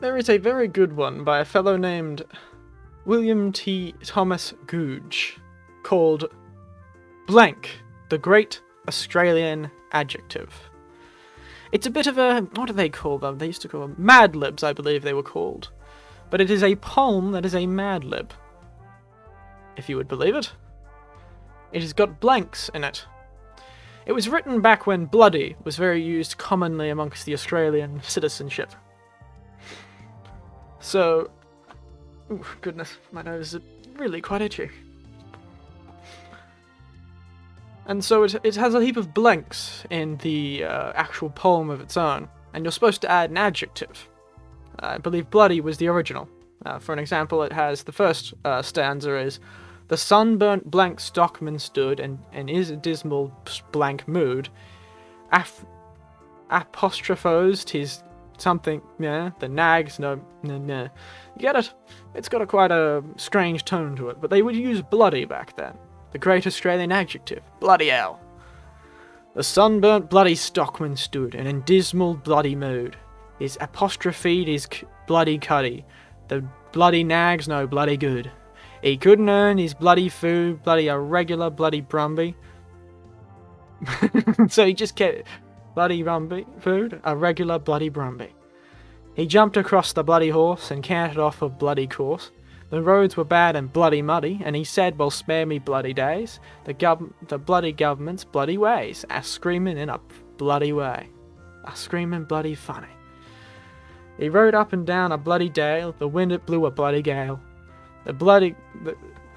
There is a very good one by a fellow named William T. Thomas Googe called Blank, the Great Australian Adjective. It's a bit of a... what do they call them? They used to call them Mad Libs, I believe they were called. But it is a poem that is a Mad Lib, if you would believe it. It has got blanks in it. It was written back when bloody was very used commonly amongst the Australian citizenship. So... ooh, goodness, my nose is really quite itchy. And so it has a heap of blanks in the actual poem of its own, and you're supposed to add an adjective. I believe bloody was the original. For an example, it has the first stanza is, "The sunburnt blank stockman stood, and in his dismal blank mood, apostrophosed his something, yeah, the nags, no. You get it? It's got quite a strange tone to it, but they would use bloody back then. The great Australian adjective, bloody hell. The sunburnt bloody stockman stood, and in dismal bloody mood, his apostrophed his bloody cuddy, the bloody nags no bloody good. He couldn't earn his bloody food, bloody irregular bloody brumby." So he just kept bloody brumby food, a regular bloody brumby. He jumped across the bloody horse and cantered off a bloody course. The roads were bad and bloody muddy, and he said, "Well, spare me bloody days, the bloody government's bloody ways, a screaming in a bloody way, a screaming bloody funny." He rode up and down a bloody dale, the wind it blew a bloody gale. The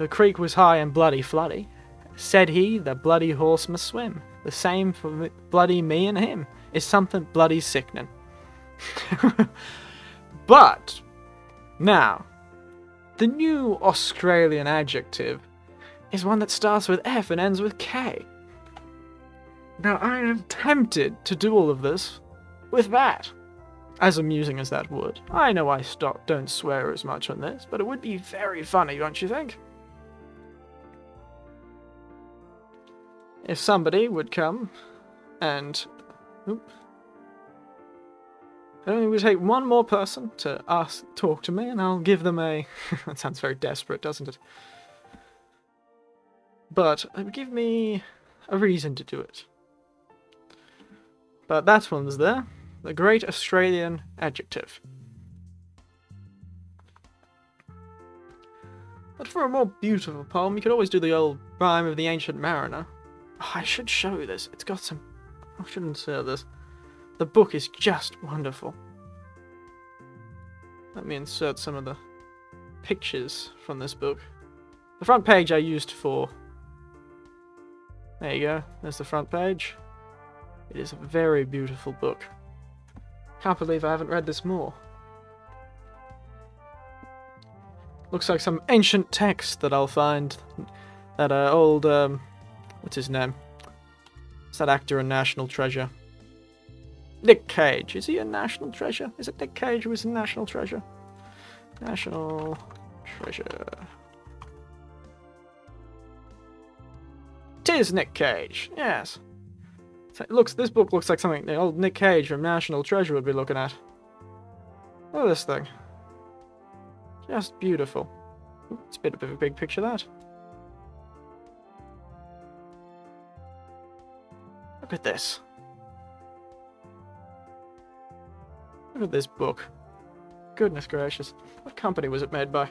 creek was high and bloody floody. Said he, "The bloody horse must swim. The same for bloody me and him is something bloody sickening." But now, the new Australian adjective is one that starts with F and ends with K. Now, I am tempted to do all of this with that. As amusing as that would. I know I don't swear as much on this, but it would be very funny, don't you think? If somebody would come and... oop. It only would take one more person to talk to me, and I'll give them a... that sounds very desperate, doesn't it? But it would give me a reason to do it. But that one's there. The Great Australian Adjective. But for a more beautiful poem, you could always do the old rhyme of the Ancient Mariner. Oh, I should show you this. It's got some... I shouldn't say this. The book is just wonderful. Let me insert some of the pictures from this book. The front page I used for... there you go. There's the front page. It is a very beautiful book. Can't believe I haven't read this more. Looks like some ancient text that I'll find. That old, what's his name? It's that actor in National Treasure. Nick Cage. Is he a National Treasure? Is it Nick Cage who is in National Treasure? National Treasure. It is Nick Cage, yes. This book looks like something the old Nick Cage from National Treasure would be looking at. Look at this thing. Just beautiful. Ooh, it's a bit of a big picture, that. Look at this. Look at this book. Goodness gracious. What company was it made by? I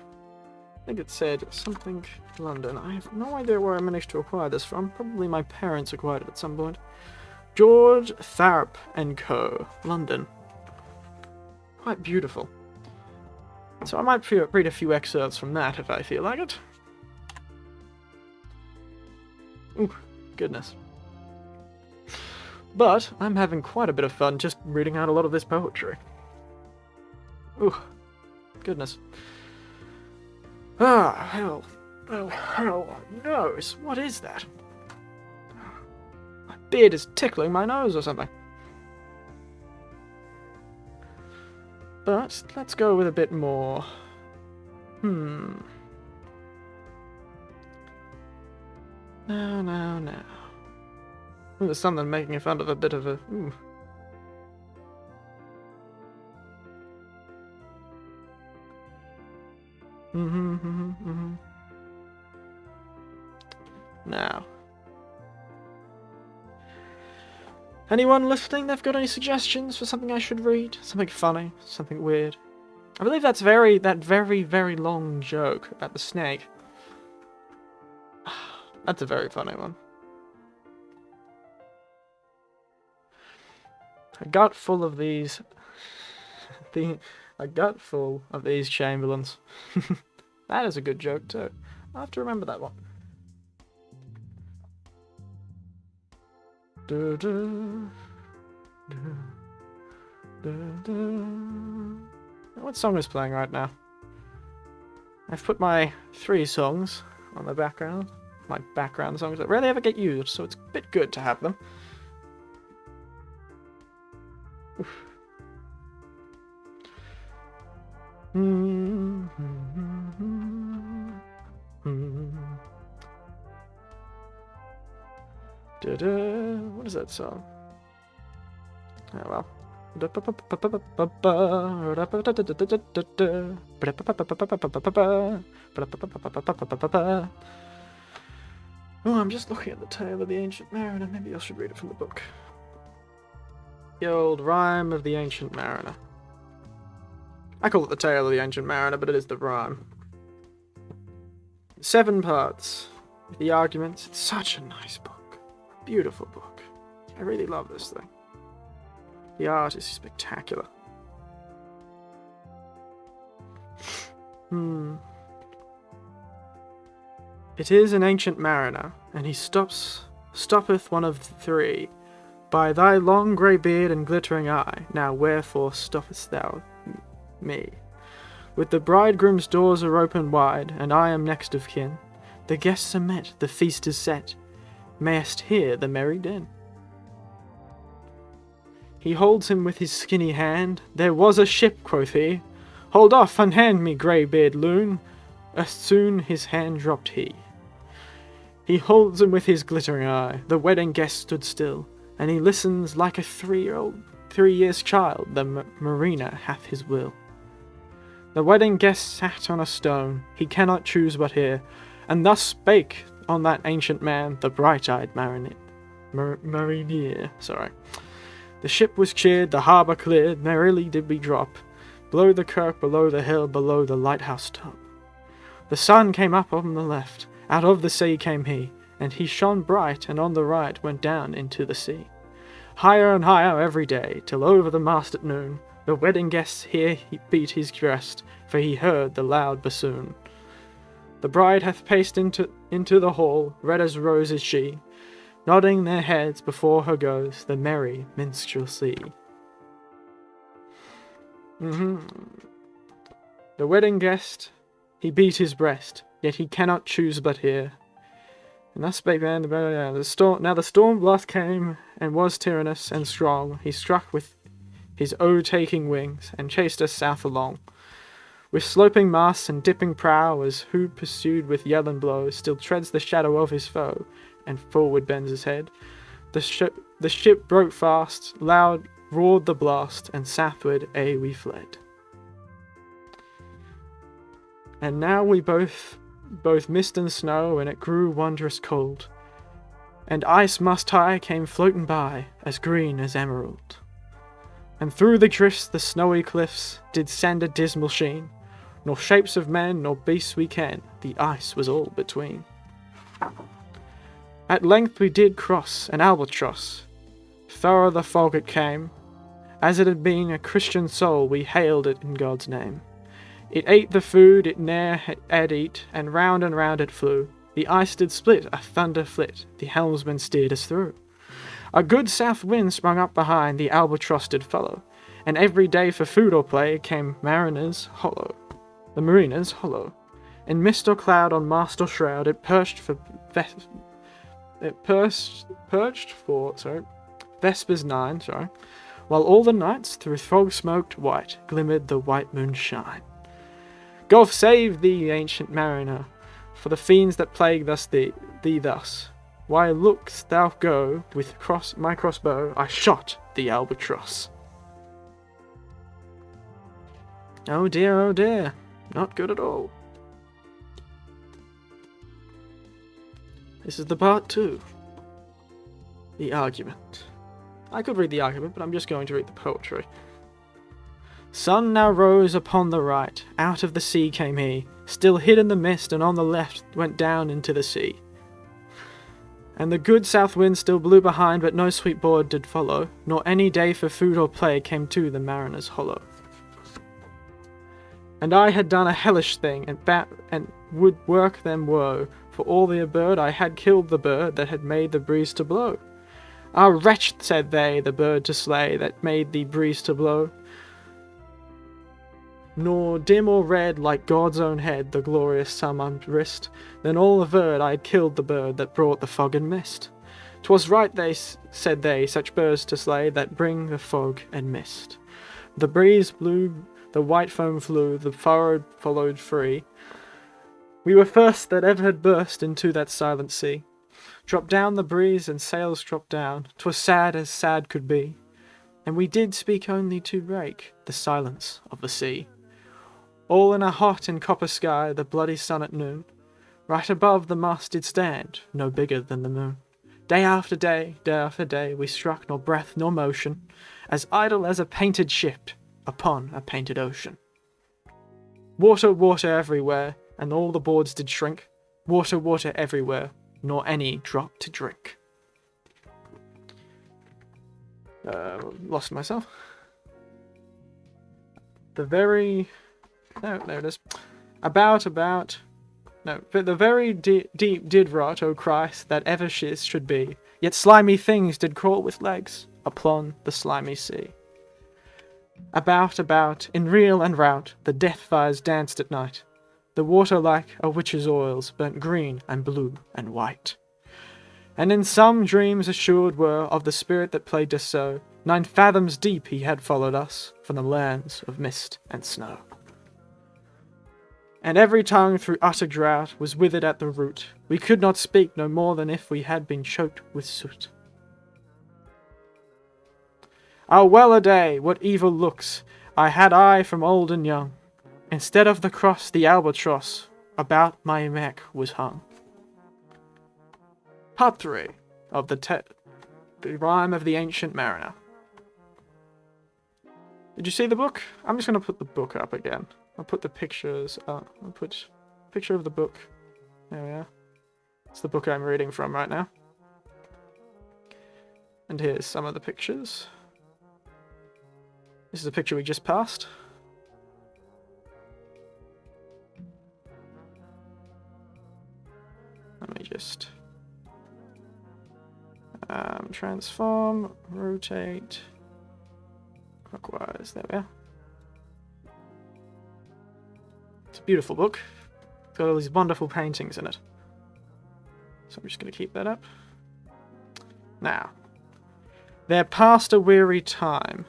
think it said something London. I have no idea where I managed to acquire this from. Probably my parents acquired it at some point. George Tharp and Co. London. Quite beautiful. So I might read a few excerpts from that if I feel like it. Ooh, goodness. But I'm having quite a bit of fun just reading out a lot of this poetry. Ooh, goodness. Ah, hell. Oh, hell knows. What is that? My beard is tickling my nose or something. But let's go with a bit more. No. Ooh, there's something making fun of a bit of a... Ooh. Now. Anyone listening, they've got any suggestions for something I should read? Something funny? Something weird? I believe that very, very long joke about the snake. That's a very funny one. A gut full of these... a gut full of these chamberlains. That is a good joke too. I'll have to remember that one. What song is playing right now? I've put my 3 songs on the background. My background songs that rarely ever get used, so it's a bit good to have them. Oof. What is that song? Oh well. Oh, I'm just looking at the tale of the Ancient Mariner. Maybe I should read it from the book. The old rhyme of the Ancient Mariner. I call it the tale of the Ancient Mariner, but it is the rhyme. 7 parts. The arguments. It's such a nice book. Beautiful book. I really love this thing. The art is spectacular. It is an ancient mariner, and he stoppeth one of 3. By thy long grey beard and glittering eye, now wherefore stoppest thou me? With the bridegroom's doors are open wide, and I am next of kin. The guests are met, the feast is set. Mayest hear the merry din. He holds him with his skinny hand. There was a ship, quoth he. Hold off, unhand me, grey-beard loon. Soon his hand dropped he. He holds him with his glittering eye. The wedding guest stood still, and he listens like a 3 years child. The mariner hath his will. The wedding guest sat on a stone. He cannot choose but hear. And thus spake on that ancient man, the bright-eyed mariner. Sorry. The ship was cheered, the harbour cleared, merrily did we drop, below the kirk, below the hill, below the lighthouse top. The sun came up on the left, out of the sea came he, and he shone bright, and on the right went down into the sea. Higher and higher every day, till over the mast at noon, the wedding guests here he beat his breast, for he heard the loud bassoon. The bride hath paced into the hall, red as rose is she, nodding their heads before her goes the merry minstrelsy. The wedding guest, he beat his breast, yet he cannot choose but hear. And thus spake man, the storm blast came, and was tyrannous and strong. He struck with his taking wings, and chased us south along. With sloping masts and dipping prow, as who pursued with yell and blow, still treads the shadow of his foe, and forward bends his head. The ship broke fast, loud roared the blast, and southward we fled. And now we both mist and snow, and it grew wondrous cold, and ice must high came floating by, as green as emerald. And through the drifts the snowy cliffs did send a dismal sheen, nor shapes of men nor beasts we ken, the ice was all between. At length we did cross an albatross. Thorough the fog it came. As it had been a Christian soul, we hailed it in God's name. It ate the food it ne'er had eat, and round it flew. The ice did split, a thunder flit, the helmsman steered us through. A good south wind sprung up behind, the albatross did follow, and every day for food or play came the mariners hollow. In mist or cloud, on mast or shroud, it perched for Vespers 9, while all the nights through fog-smoked white glimmered the white moon shine. God save thee, ancient mariner, for the fiends that plague thee thus. Why look'st thou go with my crossbow? I shot the albatross. Oh dear, not good at all. This is the part 2. The argument. I could read the argument, but I'm just going to read the poetry. Sun now rose upon the right, out of the sea came he, still hid in the mist, and on the left went down into the sea. And the good south wind still blew behind, but no sweet board did follow, nor any day for food or play came to the mariner's hollow. And I had done a hellish thing, and would work them woe, for all the bird I had killed the bird that had made the breeze to blow. Ah, wretch, said they, the bird to slay that made the breeze to blow. Nor dim or red like God's own head the glorious sun unwrist, then all averred I had killed the bird that brought the fog and mist. 'Twas right, said they, such birds to slay that bring the fog and mist. The breeze blew, the white foam flew, the furrow followed free. We were first that ever had burst into that silent sea. Dropped down the breeze and sails dropped down, 'twas sad as sad could be, and we did speak only to break the silence of the sea. All in a hot and copper sky, the bloody sun at noon, right above the mast did stand, no bigger than the moon. Day after day, we struck nor breath nor motion, as idle as a painted ship upon a painted ocean. Water, water everywhere, and all the boards did shrink. Water, water everywhere, nor any drop to drink. Lost myself. The very deep did rot, O Christ, that ever shiz should be, yet slimy things did crawl with legs upon the slimy sea. About, in reel and rout, the death fires danced at night, the water like a witch's oils burnt green and blue and white. And in some dreams assured were of the spirit that plagued us so, 9 fathoms deep he had followed us from the lands of mist and snow. And every tongue through utter drought was withered at the root. We could not speak no more than if we had been choked with soot. Ah, well a day, what evil looks I had from old and young. Instead of the cross, the albatross about my neck was hung. Part 3 of the Rime of the Ancient Mariner. Did you see the book? I'm just going to put the book up again. I'll put the pictures up. I'll put a picture of the book. There we are. It's the book I'm reading from right now. And here's some of the pictures. This is a picture we just passed. Let me just transform, rotate, clockwise. There we are. It's a beautiful book. It's got all these wonderful paintings in it. So I'm just going to keep that up. Now, there passed a weary time.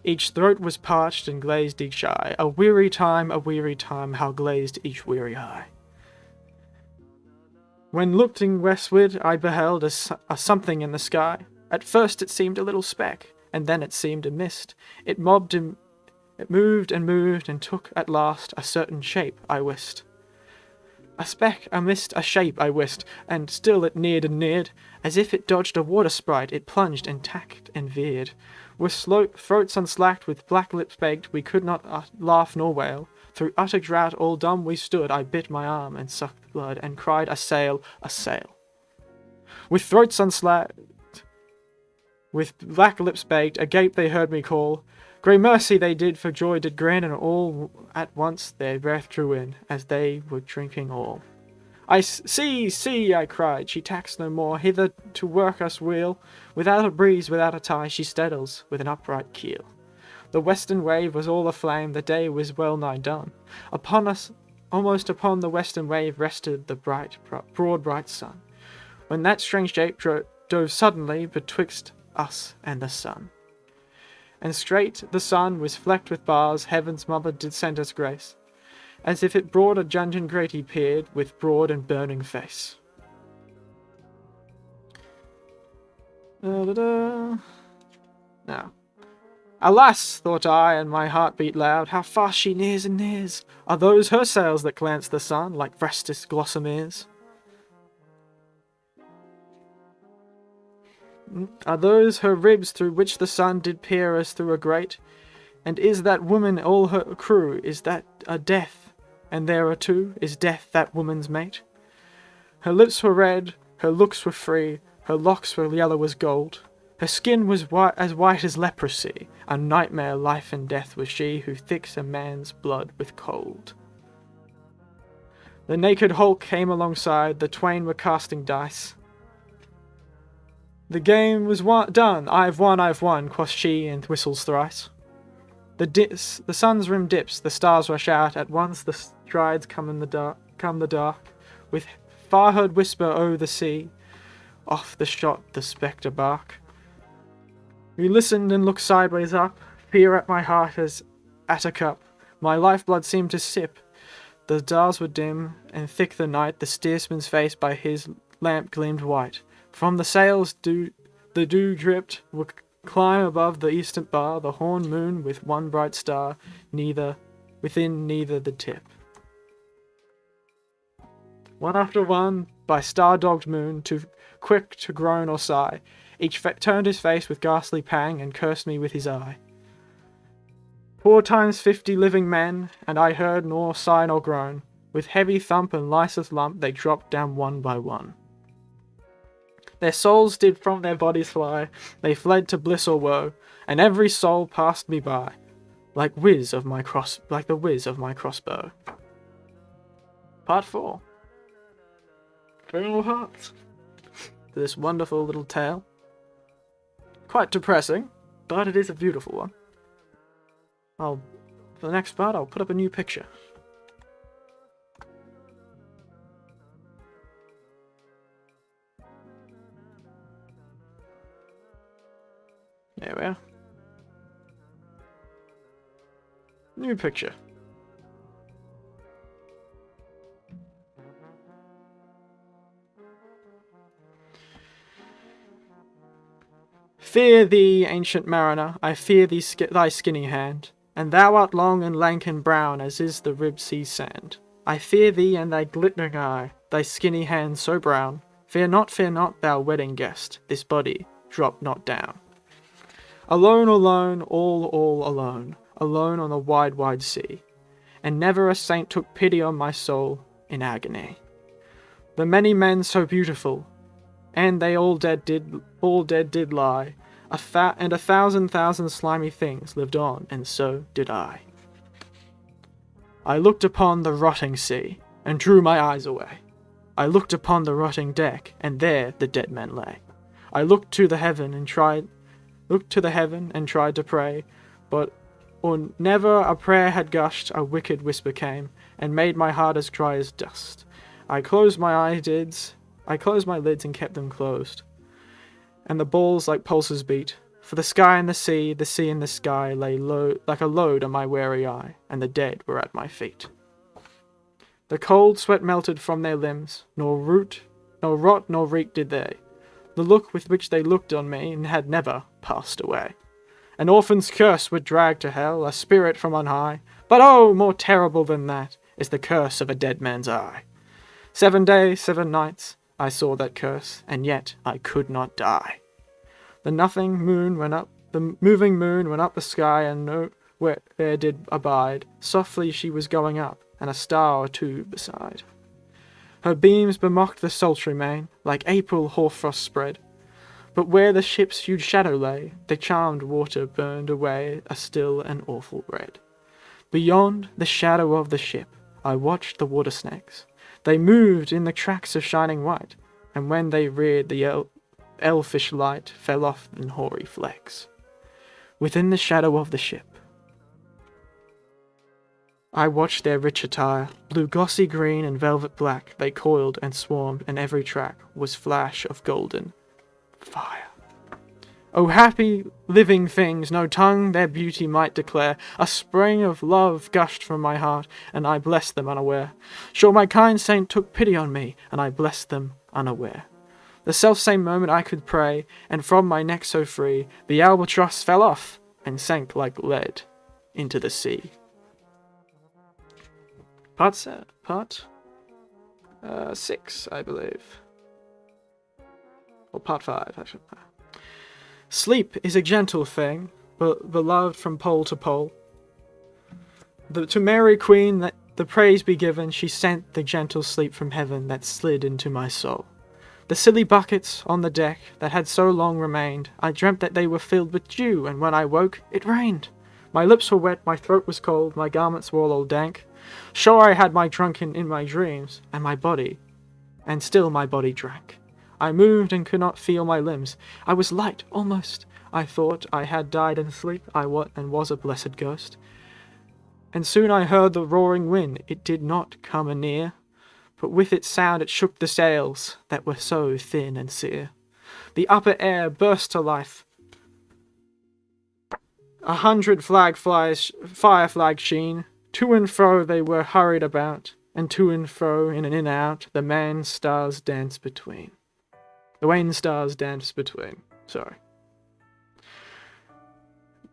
Each throat was parched and glazed each eye. A weary time, how glazed each weary eye. When looking westward, I beheld a something in the sky. At first it seemed a little speck, and then it seemed a mist. It moved and moved, and took at last a certain shape, I wist. A speck, a mist, a shape, I wist, and still it neared and neared. As if it dodged a water sprite, it plunged and tacked and veered. With throats unslacked, with black lips baked, we could not laugh nor wail. Through utter drought, all dumb we stood. I bit my arm and sucked the blood, and cried, "A sail, a sail!" With throats unslacked, with black lips baked, agape they heard me call. Grey mercy they did, for joy did grin, and all at once their breath drew in, as they were drinking all. See, I cried, she tacks no more, hither to work us wheel. Without a breeze, without a tie, she steadles with an upright keel. The western wave was all aflame, the day was well nigh done. Upon us, almost upon the western wave, rested the broad bright sun, when that strange shape dove suddenly betwixt us and the sun. and straight the sun was flecked with bars, heaven's mother did send us grace. As if it brought a dungeon grate he peered, with broad and burning face. Now. Alas, thought I, and my heart beat loud, how fast she nears and nears! Are those her sails that glance the sun, like restless gossameres? Are those her ribs through which the sun did peer as through a grate? And is that woman all her crew? Is that a death? And there are two? Is death that woman's mate? Her lips were red, her looks were free, her locks were yellow as gold. Her skin was white as leprosy, a nightmare life and death was she, who thicks a man's blood with cold. The naked hulk came alongside, the twain were casting dice. The game was done, I've won, quoth she, and whistles thrice. The sun's rim dips, the stars rush out, at once the strides come the dark, with far-heard whisper o'er the sea, off the shot the spectre bark. We listened and looked sideways up, fear at my heart as at a cup, my lifeblood seemed to sip. The stars were dim, and thick the night, the steersman's face by his lamp gleamed white. From the sails the dew dripped, would climb above the eastern bar, the horn moon with one bright star, within neither the tip. One after one, by star-dogged moon, too quick to groan or sigh, each turned his face with ghastly pang, and cursed me with his eye. 4 times 50 living men, and I heard nor sigh nor groan, with heavy thump and lyseth lump they dropped down one by one. Their souls did from their bodies fly, they fled to bliss or woe, and every soul passed me by, like the whiz of my crossbow. Part 4. Funeral Hearts. This wonderful little tale. Quite depressing, but it is a beautiful one. For the next part, I'll put up a new picture. There we are. New picture. Fear thee, ancient mariner, I fear thee thy skinny hand, and thou art long and lank and brown as is the ribbed sea sand. I fear thee and thy glittering eye, thy skinny hand so brown. Fear not, thou wedding guest, this body drop not down. Alone, all alone, alone on the wide, wide sea, and never a saint took pity on my soul in agony. The many men so beautiful, and they all dead did lie, and 1,000 slimy things lived on, and so did I. I looked upon the rotting sea, and drew my eyes away. I looked upon the rotting deck, and there the dead men lay. I looked to the heaven and tried to pray, but or never a prayer had gushed, a wicked whisper came, and made my heart as dry as dust. I closed my lids and kept them closed, and the balls like pulses beat, for the sky and the sea and the sky lay like a load on my weary eye, and the dead were at my feet. The cold sweat melted from their limbs, nor rot nor reek did they. The look with which they looked on me had never passed away. An orphan's curse would drag to hell a spirit from on high, but oh, more terrible than that is the curse of a dead man's eye. 7 days, 7 nights, I saw that curse, and yet I could not die. The moving moon went up the sky, and nowhere did abide. Softly she was going up, and a star or two beside. Her beams bemocked the sultry main, like April hoarfrost spread. But where the ship's huge shadow lay, the charmed water burned away a still and awful red. Beyond the shadow of the ship, I watched the water snakes. They moved in the tracks of shining white, and when they reared, the elfish light fell off in hoary flecks. Within the shadow of the ship, I watched their rich attire, blue glossy green and velvet black, they coiled and swarmed, and every track was flash of golden fire. O happy living things, no tongue their beauty might declare. A spring of love gushed from my heart, and I blessed them unaware. Sure my kind saint took pity on me, and I blessed them unaware. The self-same moment I could pray, and from my neck so free, the albatross fell off, and sank like lead into the sea. Part 6, I believe. Or part 5, actually. Sleep is a gentle thing, but beloved from pole to pole. To Mary Queen that the praise be given, she sent the gentle sleep from heaven that slid into my soul. The silly buckets on the deck that had so long remained, I dreamt that they were filled with dew, and when I woke, it rained. My lips were wet, my throat was cold, my garments were all dank. Sure I had my drunken in my dreams, and still my body drank. I moved and could not feel my limbs. I was light, almost. I thought I had died in sleep, and was a blessed ghost. And soon I heard the roaring wind. It did not come anear, but with its sound it shook the sails that were so thin and sere. The upper air burst to life. 100 fire flags sheen. To and fro they were hurried about, and to and fro, in and out, the wan stars danced between. Sorry.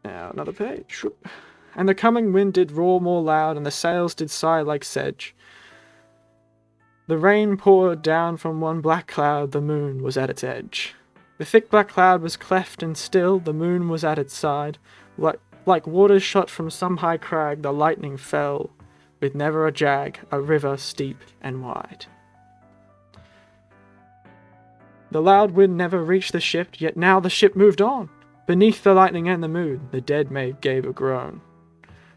Now, another page. And the coming wind did roar more loud, and the sails did sigh like sedge. The rain poured down from one black cloud, the moon was at its edge. The thick black cloud was cleft and still, the moon was at its side. Like waters shot from some high crag, the lightning fell, with never a jag, a river steep and wide. The loud wind never reached the ship, yet now the ship moved on. Beneath the lightning and the moon, the dead maid gave a groan.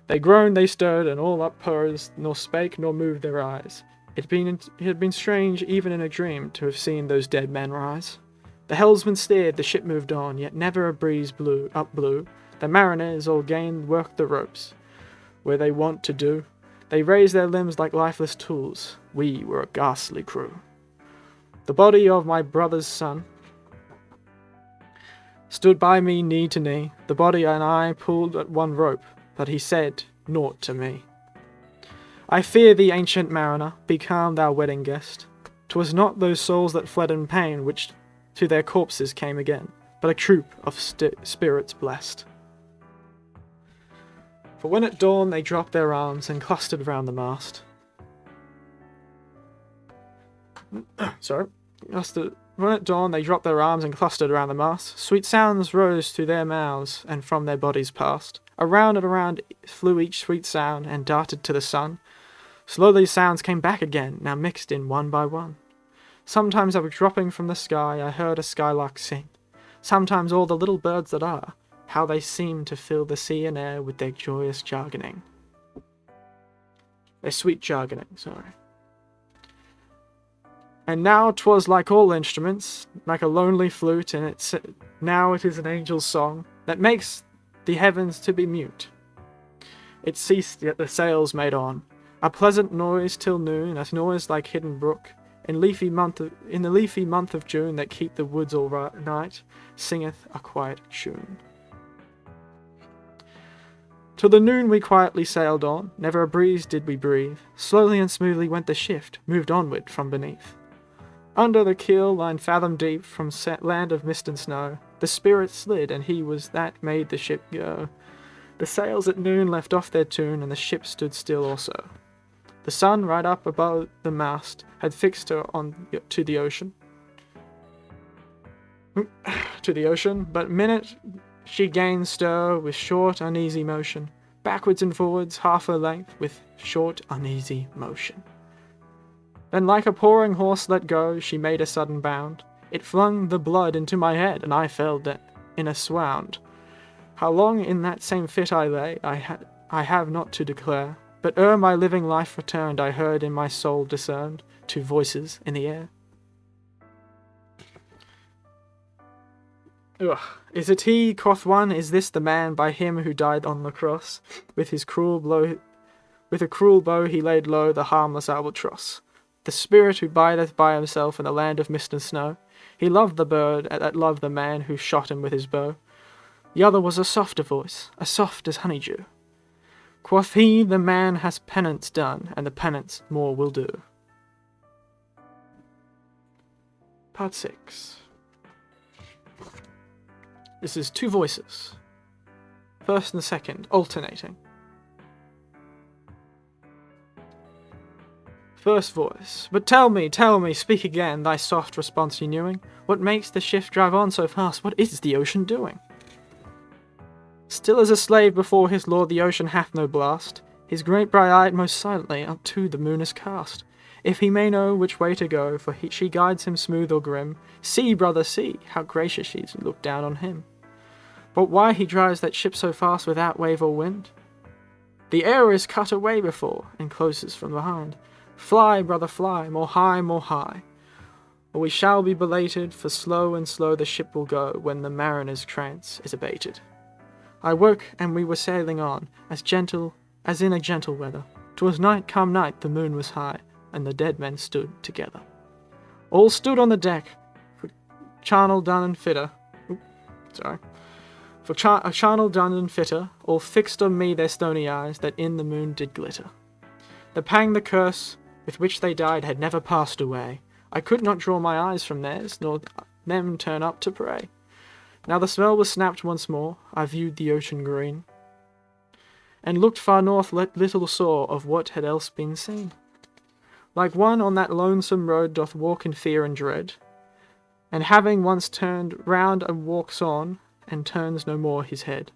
They groaned, they stirred, and all uprose, nor spake nor moved their eyes. It had been strange, even in a dream, to have seen those dead men rise. The helmsman steered, the ship moved on, yet never a breeze blew. The mariners all gained worked the ropes, where they wont to do. They raised their limbs like lifeless tools. We were a ghastly crew. The body of my brother's son stood by me knee to knee. The body and I pulled at one rope, but he said naught to me. I fear thee, ancient mariner, be calm, thou wedding guest. 'Twas not those souls that fled in pain which to their corpses came again, but a troop of spirits blessed. For when at dawn they dropped their arms and clustered round the mast. When at dawn they dropped their arms and clustered around the mast, sweet sounds rose to their mouths and from their bodies passed. Around and around flew each sweet sound and darted to the sun. Slowly sounds came back again, now mixed in one by one. Sometimes I was dropping from the sky, I heard a skylark sing. Sometimes all the little birds that are, how they seemed to fill the sea and air with their joyous jargoning. Their sweet jargoning, sorry. And now 'twas like all instruments, like a lonely flute, and now it is an angel's song that makes the heavens to be mute. It ceased, yet the sails made on. A pleasant noise till noon, a noise like hidden brook. In the leafy month of June, that keep the woods all night, singeth a quiet tune. Till the noon we quietly sailed on, never a breeze did we breathe. Slowly and smoothly went the shift, moved onward from beneath. Under the keel, 9 fathom deep, from land of mist and snow, the spirit slid, and he was that made the ship go. The sails at noon left off their tune, and the ship stood still also. The sun, right up above the mast, had fixed her on to the ocean. But minute she gained stir with short, uneasy motion, backwards and forwards, half her length, with short, uneasy motion. Then like a pouring horse let go, she made a sudden bound. It flung the blood into my head, and I fell in a swound. How long in that same fit I lay, I have not to declare, but ere my living life returned, I heard in my soul discerned 2 voices in the air. Ugh. Is it he, quoth one, is this the man by him who died on the cross? With a cruel bow he laid low the harmless albatross. the spirit who bideth by himself in the land of mist and snow. He loved the bird that loved the man who shot him with his bow. The other was a softer voice, as soft as honeydew. Quoth he, the man has penance done, and the penance more will do. Part 6. This is two voices. First and second, alternating. First voice. But tell me, speak again, thy soft response renewing. What makes the ship drive on so fast? What is the ocean doing? Still as a slave before his lord, the ocean hath no blast. His great bright eye most silently up to the moon is cast. If he may know which way to go, for she guides him smooth or grim. See, brother, see, how gracious she look down on him. But why he drives that ship so fast without wave or wind? The air is cut away before, and closes from behind. Fly, brother, fly, more high, or we shall be belated, for slow and slow the ship will go when the mariner's trance is abated. I woke, and we were sailing on, as in a gentle weather. 'Twas night, calm night, the moon was high, and the dead men stood together. All stood on the deck, for charnel done and fitter. Charnel done and fitter, all fixed on me their stony eyes, that in the moon did glitter. The pang, the curse, with which they died had never passed away. I could not draw my eyes from theirs, nor them turn up to pray. Now the spell was snapped once more, I viewed the ocean green, and looked far north, little saw of what had else been seen. Like one on that lonesome road doth walk in fear and dread, and having once turned round and walks on, and turns no more his head,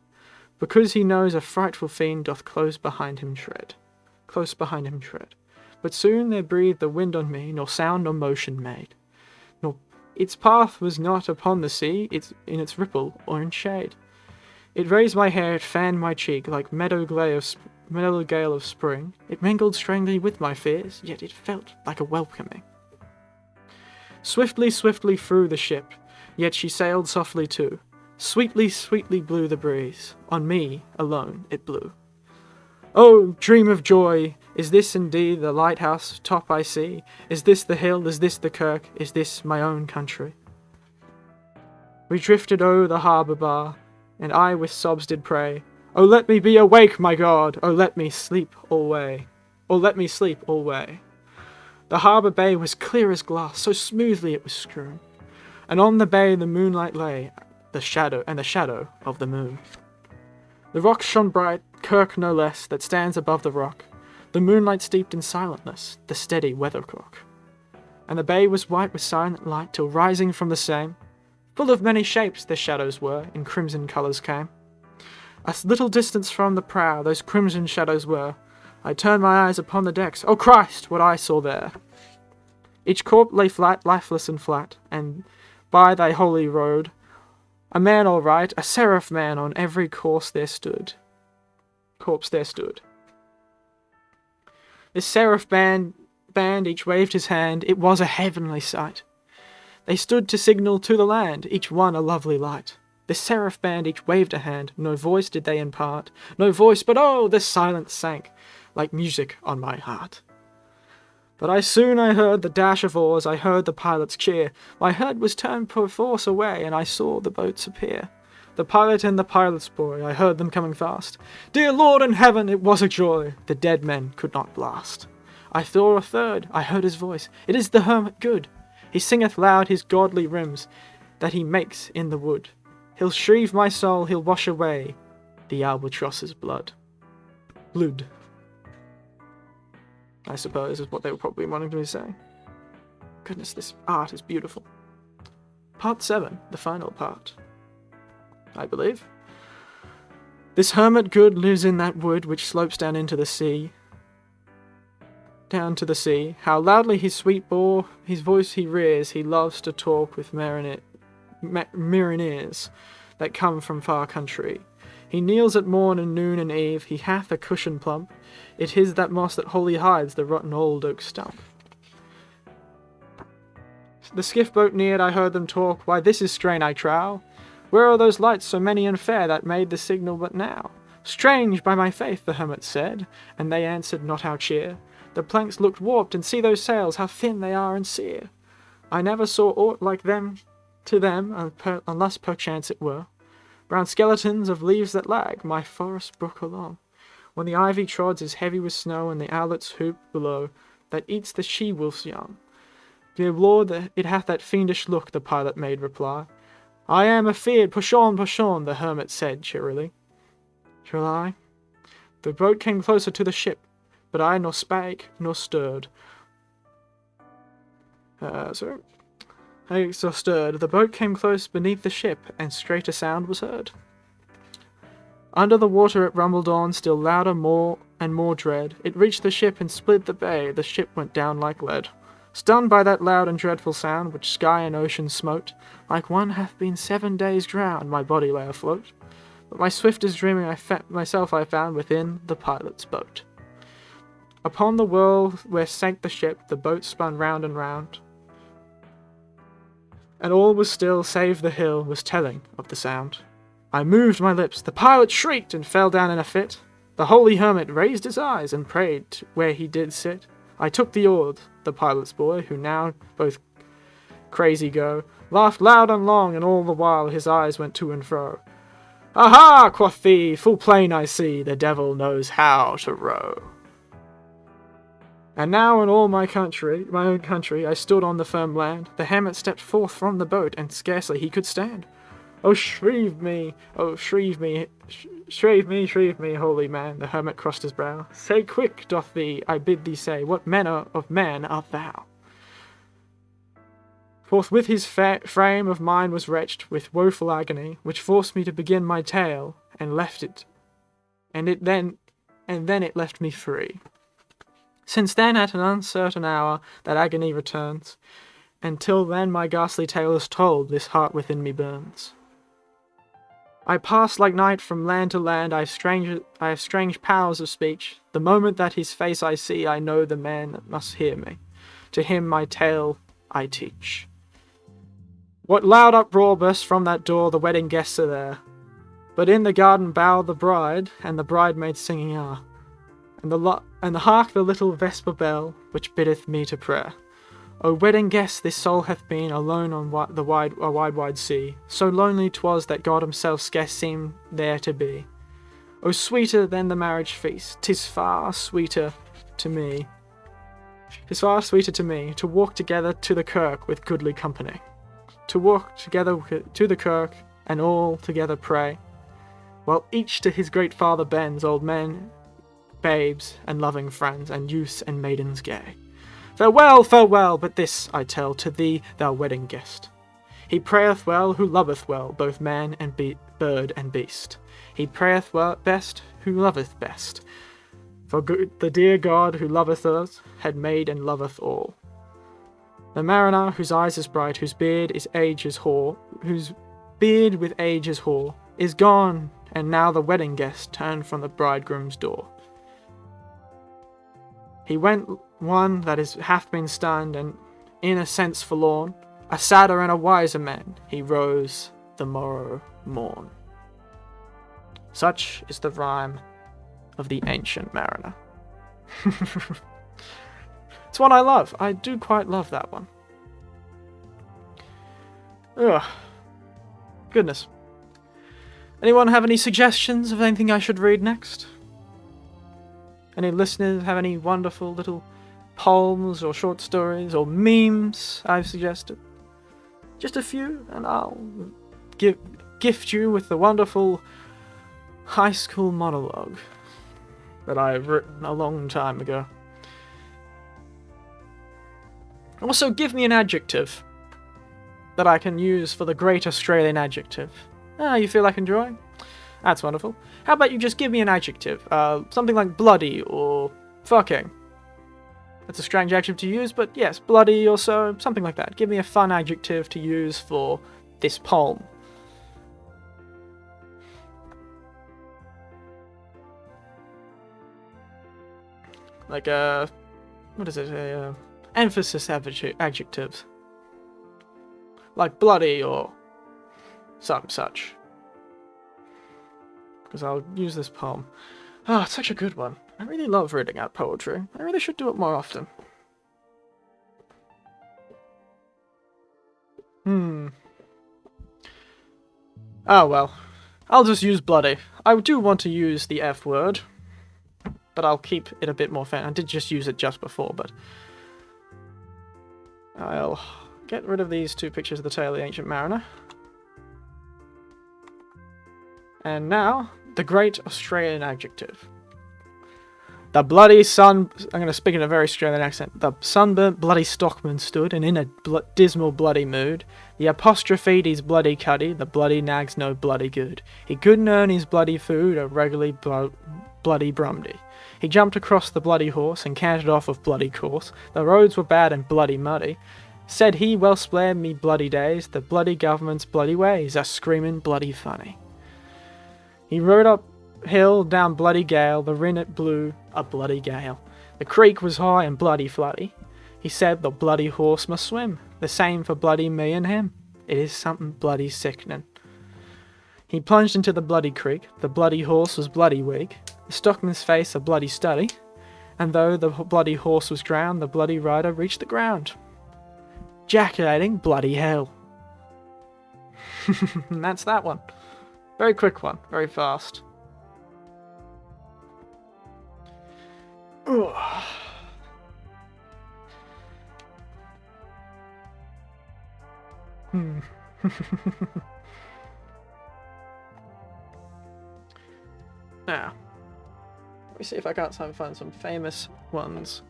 because he knows a frightful fiend doth close behind him tread. But soon there breathed the wind on me, nor sound nor motion made. Nor its path was not upon the sea, in its ripple or in shade. It raised my hair, it fanned my cheek, like meadow gale of spring. It mingled strangely with my fears, yet it felt like a welcoming. Swiftly, swiftly flew the ship, yet she sailed softly too. Sweetly, sweetly blew the breeze, on me alone it blew. Oh, dream of joy, is this indeed the lighthouse top I see? Is this the hill, is this the kirk, is this my own country? We drifted o'er the harbour bar, and I with sobs did pray, Oh, let me be awake, my God, oh, let me sleep alway, The harbour bay was clear as glass, so smoothly it was strewn, and on the bay the moonlight lay, the shadow of the moon. The rock shone bright, kirk no less, that stands above the rock, the moonlight steeped in silentness, the steady weathercock. And the bay was white with silent light, till rising from the same, full of many shapes their shadows were, in crimson colours came. A little distance from the prow, those crimson shadows were. I turned my eyes upon the decks, O Christ, what I saw there! Each corpse lay flat, lifeless and flat, and by thy holy road, a man all right, a seraph man on every corpse there stood. This seraph band each waved his hand, it was a heavenly sight. They stood to signal to the land, each one a lovely light. This seraph band each waved a hand, no voice did they impart, no voice, but oh, the silence sank, like music on my heart. But I heard the dash of oars, I heard the pilot's cheer, my head was turned perforce away, and I saw the boats appear. The pilot and the pilot's boy, I heard them coming fast. Dear Lord in heaven, it was a joy, the dead men could not blast. I saw a third, I heard his voice, it is the hermit good. He singeth loud his godly rims, that he makes in the wood. He'll shrieve my soul, he'll wash away the albatross's blood. I suppose, is what they were probably wanting me to say. Goodness, this art is beautiful. Part 7, the final part, I believe. This hermit good lives in that wood which slopes down into the sea. Down to the sea. How loudly his sweet bore, his voice he rears, he loves to talk with mariners that come from far country. He kneels at morn and noon and eve, he hath a cushion plump, it is that moss that wholly hides the rotten old oak stump. The skiff boat neared, I heard them talk, why this is strain I trow. Where are those lights so many and fair that made the signal but now? Strange, by my faith, the hermit said, and they answered not our cheer. The planks looked warped, and see those sails, how thin they are and sere. I never saw aught like them to them, unless perchance it were brown skeletons of leaves that lag my forest brook along, when the ivy trods is heavy with snow, and the owlet's hoop below that eats the she-wolf's young. Dear Lord, it hath that fiendish look, the pilot made reply. I am afeard, push on, the hermit said cheerily. Shall I? The boat came closer to the ship, but I nor spake nor stirred. The boat came close beneath the ship, and straight a sound was heard. Under the water it rumbled on, still louder, more and more dread. It reached the ship and split the bay, the ship went down like lead. Stunned by that loud and dreadful sound, which sky and ocean smote, like one hath been 7 days drowned, my body lay afloat. But my swiftest dreaming myself I found within the pilot's boat. Upon the whirl where sank the ship, the boat spun round and round, and all was still, save the hill was telling of the sound. I moved my lips, the pilot shrieked and fell down in a fit. The holy hermit raised his eyes and prayed where he did sit. I took the oar, the pilot's boy, who now both crazy go, laughed loud and long, and all the while his eyes went to and fro. Aha, quoth he, full plain I see, the devil knows how to row. And now in all my own country, I stood on the firm land. The hermit stepped forth from the boat, and scarcely he could stand. Oh, shrieve me, shrieve me, holy man, the hermit crossed his brow. Say quick, doth thee, I bid thee say, what manner of man art thou? Forthwith his frame of mind was wretched with woeful agony, which forced me to begin my tale, and then it left me free. Since then, at an uncertain hour, that agony returns, and till then my ghastly tale is told, this heart within me burns. I pass like night from land to land, I have strange powers of speech. The moment that his face I see, I know the man must hear me. To him my tale I teach. What loud uproar bursts from that door, the wedding guests are there. But in the garden bow the bride, and the bridemaids singing are. And hark the little vesper bell, which biddeth me to prayer. O wedding guest, this soul hath been alone on a wide sea. So lonely 'twas that God himself scarce seemed there to be. O sweeter than the marriage feast, 'tis far sweeter to me. 'Tis far sweeter to me to walk together to the kirk with goodly company. To walk together to the kirk, and all together pray, while each to his great Father bends, old men, babes, and loving friends, and youths and maidens gay. Farewell, farewell, but this I tell to thee, thou wedding guest. He prayeth well who loveth well, both man and bird and beast. He prayeth well best who loveth best. For the dear God who loveth us had made and loveth all. The mariner whose eyes is bright, whose beard with age is hoar, is gone, and now the wedding guest turned from the bridegroom's door. He went one that hath been stunned, and in a sense forlorn, a sadder and a wiser man, he rose the morrow morn. Such is the rhyme of the ancient mariner. It's one I love. I do quite love that one. Ugh. Goodness. Anyone have any suggestions of anything I should read next? Any listeners have any wonderful little poems or short stories or memes I've suggested? Just a few, and I'll gift you with the wonderful high school monologue that I've written a long time ago. Also, give me an adjective that I can use for the great Australian adjective. You feel like enjoying? That's wonderful. How about you just give me an adjective? Something like bloody or fucking. That's a strange adjective to use, but yes, bloody or so, something like that. Give me a fun adjective to use for this poem. Like what is it? Emphasis adjectives. Like bloody or some such. Because I'll use this poem. Oh, it's such a good one. I really love reading out poetry. I really should do it more often. Oh well. I'll just use bloody. I do want to use the F word, but I'll keep it a bit more fan. I did just use it just before, but I'll get rid of these two pictures of the tale of the Ancient Mariner. And now, the Great Australian Adjective. The bloody sun... I'm going to speak in a very Australian accent. The sunburnt bloody stockman stood, and in a dismal bloody mood. The apostrophe his bloody cuddy, the bloody nag's no bloody good. He couldn't earn his bloody food, a regularly bloody brumdy. He jumped across the bloody horse, and cantered off of bloody course. The roads were bad and bloody muddy. Said he, well spared me bloody days, the bloody government's bloody ways are screaming bloody funny. He rode up hill down bloody gale, the wren it blew a bloody gale. The creek was high and bloody floody. He said the bloody horse must swim, the same for bloody me and him. It is something bloody sickening. He plunged into the bloody creek, the bloody horse was bloody weak, the stockman's face a bloody study, and though the bloody horse was drowned, the bloody rider reached the ground. Ejaculating bloody hell. And that's that one. Very quick one, very fast. Ugh. Now, let me see if I can't find some famous ones.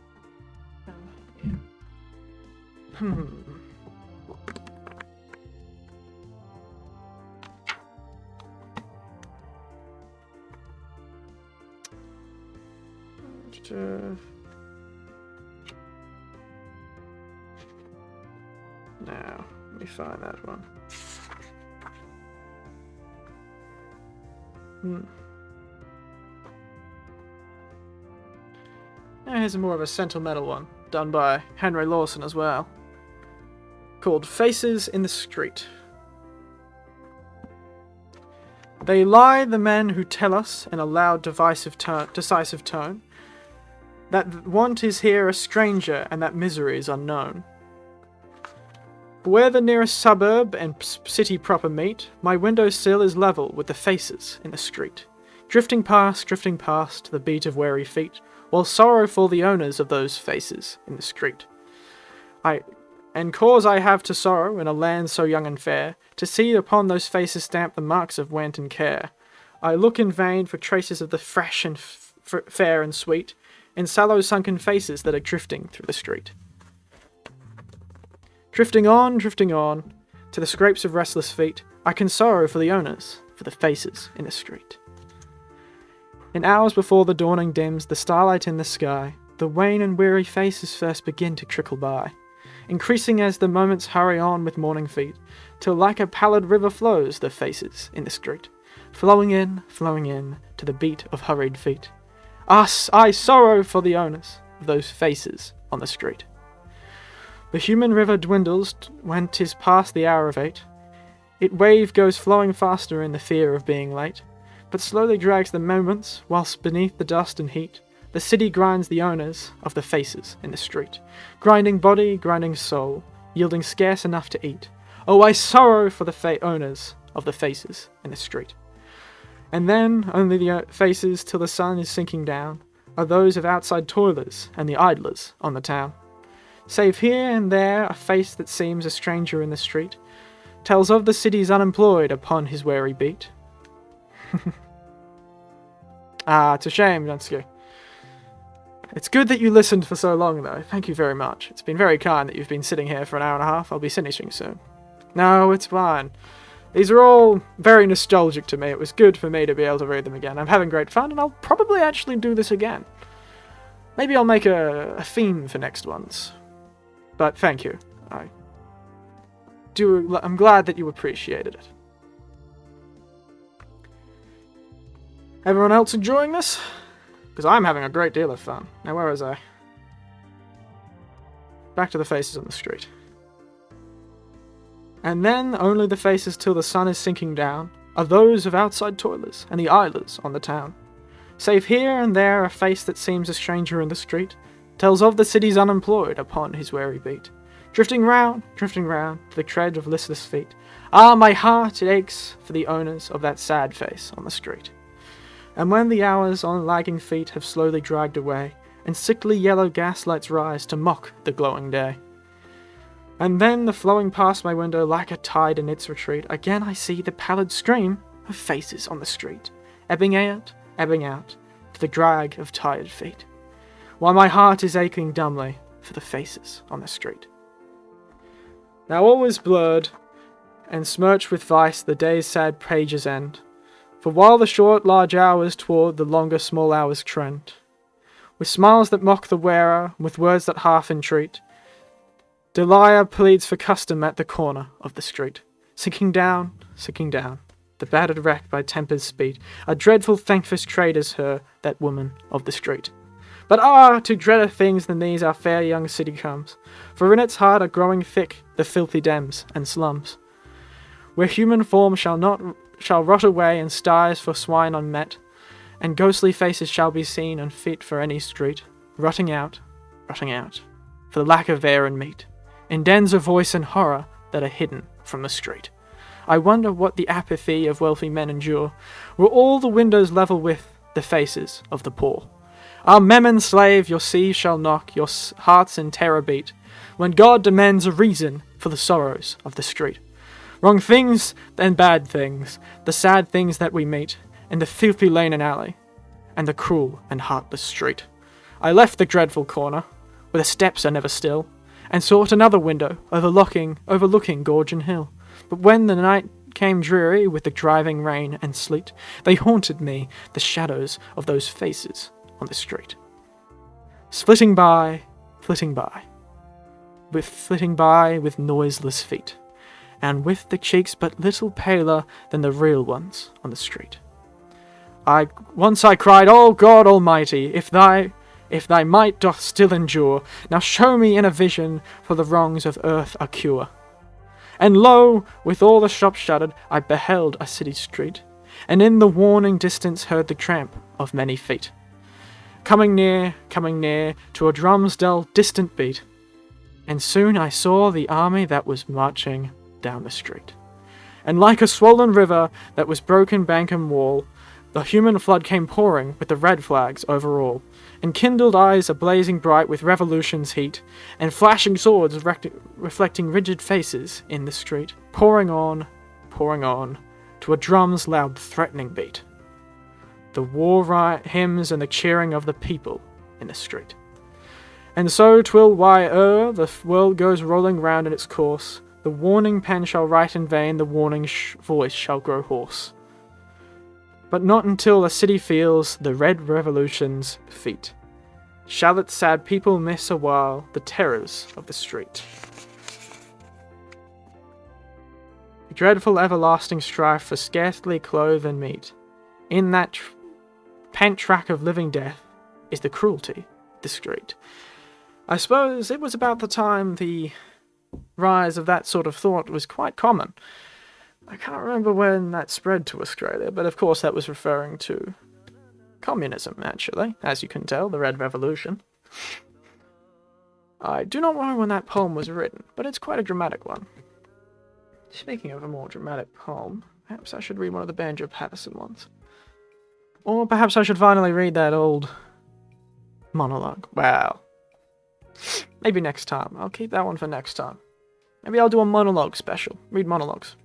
Now, let me find that one. Now here's more of a sentimental one, done by Henry Lawson as well, called Faces in the Street. They lie, the men who tell us in a loud decisive tone, that want is here a stranger and that misery is unknown. But where the nearest suburb and city proper meet, my window sill is level with the faces in the street, drifting past to the beat of weary feet, while sorrow for the owners of those faces in the street. And cause I have to sorrow in a land so young and fair, to see upon those faces stamped the marks of want and care. I look in vain for traces of the fresh and fair and sweet, in sallow sunken faces that are drifting through the street. Drifting on, to the scrapes of restless feet, I can sorrow for the owners, for the faces in the street. In hours before the dawning dims the starlight in the sky, the wan and weary faces first begin to trickle by, increasing as the moments hurry on with morning feet, till like a pallid river flows the faces in the street, flowing in, to the beat of hurried feet. Us, I sorrow for the owners of those faces on the street. The human river dwindles when 'tis past the hour of 8. It wave goes flowing faster in the fear of being late, but slowly drags the moments, whilst beneath the dust and heat, the city grinds the owners of the faces in the street, grinding body, grinding soul, yielding scarce enough to eat. Oh, I sorrow for the owners of the faces in the street. And then, only the faces till the sun is sinking down, are those of outside toilers and the idlers on the town. Save here and there a face that seems a stranger in the street, tells of the city's unemployed upon his weary beat. It's a shame, Dunsky. It's good that you listened for so long, though. Thank you very much. It's been very kind that you've been sitting here for an hour and a half. I'll be finishing soon. No, it's fine. These are all very nostalgic to me. It was good for me to be able to read them again. I'm having great fun, and I'll probably actually do this again. Maybe I'll make a theme for next ones. But thank you. I'm glad that you appreciated it. Everyone else enjoying this? Because I'm having a great deal of fun. Now, where was I? Back to the faces on the street. And then only the faces till the sun is sinking down are those of outside toilers and the idlers on the town. Save here and there a face that seems a stranger in the street, tells of the city's unemployed upon his weary beat. Drifting round, to the tread of listless feet. Ah, my heart, it aches for the owners of that sad face on the street. And when the hours on lagging feet have slowly dragged away, and sickly yellow gaslights rise to mock the glowing day, and then the flowing past my window like a tide in its retreat, again I see the pallid stream of faces on the street, ebbing out, to the drag of tired feet, while my heart is aching dumbly for the faces on the street. Now all is blurred, and smirched with vice the day's sad pages end, for while the short large hours toward the longer small hours trend, with smiles that mock the wearer, with words that half entreat, Delia pleads for custom at the corner of the street, sinking down, the battered wreck by temper's speed, a dreadful thankless trade is her, that woman of the street. But ah, to dreader things than these our fair young city comes, for in its heart are growing thick the filthy dens and slums, where human form shall rot away in sties for swine unmet, and ghostly faces shall be seen unfit for any street, rotting out, for the lack of air and meat, in dens of voice and horror that are hidden from the street. I wonder what the apathy of wealthy men endure, were all the windows level with the faces of the poor. Ah, Memon slave, your seas shall knock, your hearts in terror beat, when God demands a reason for the sorrows of the street. Wrong things and bad things, the sad things that we meet, in the filthy lane and alley, and the cruel and heartless street. I left the dreadful corner, where the steps are never still, and sought another window overlooking gorge and hill. But when the night came dreary with the driving rain and sleet, they haunted me, the shadows of those faces on the street. Flitting by with noiseless feet, and with the cheeks but little paler than the real ones on the street. Once I cried, O God Almighty, if thy might doth still endure, now show me in a vision for the wrongs of earth a cure. And lo, with all the shops shuttered, I beheld a city street, and in the warning distance heard the tramp of many feet, coming near, to a drum's dull distant beat, and soon I saw the army that was marching down the street. And like a swollen river that was broken bank and wall, the human flood came pouring with the red flags over all, and kindled eyes a-blazing bright with revolution's heat, and flashing swords reflecting rigid faces in the street, pouring on, to a drum's loud threatening beat, the war hymns and the cheering of the people in the street. And so 'twill while the world goes rolling round in its course, the warning pen shall write in vain, the warning voice shall grow hoarse. But not until the city feels the red revolution's feet shall its sad people miss a while the terrors of the street. The dreadful everlasting strife for scarcely clothes and meat, in that pent track of living death, is the cruelty of the street. I suppose it was about the time the rise of that sort of thought was quite common. I can't remember when that spread to Australia, but of course that was referring to communism, actually, as you can tell, the Red Revolution. I do not know when that poem was written, but it's quite a dramatic one. Speaking of a more dramatic poem, perhaps I should read one of the Banjo Patterson ones. Or perhaps I should finally read that old monologue. Well, maybe next time. I'll keep that one for next time. Maybe I'll do a monologue special. Read monologues.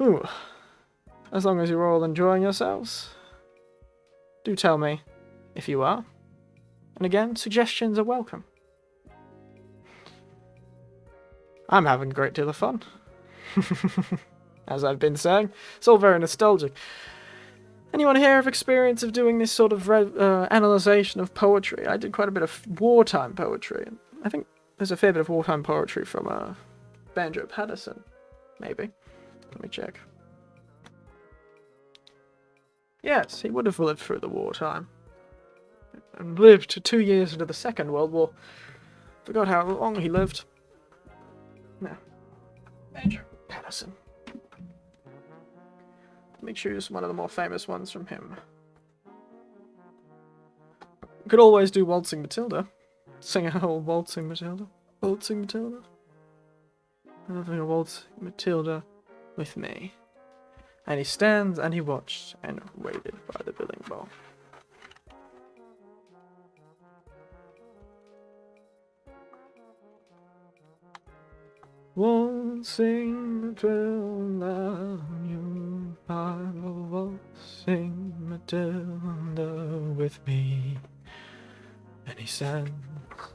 Ooh. As long as you're all enjoying yourselves, do tell me if you are. And again, suggestions are welcome. I'm having a great deal of fun. As I've been saying, it's all very nostalgic. Anyone here have experience of doing this sort of analysation of poetry? I did quite a bit of wartime poetry. I think there's a fair bit of wartime poetry from Banjo Patterson, maybe. Let me check. Yes, he would have lived through the wartime. And lived 2 years into the Second World War. Forgot how long he lived. No. Banjo Patterson. Let me choose one of the more famous ones from him. You could always do Waltzing Matilda. Sing a whole Waltzing Matilda. Waltzing Matilda. I'm having a Waltzing Matilda with me. And he stands and he watched and waited by the billing bowl. Waltzing Matilda, you are waltzing Matilda with me. And he stands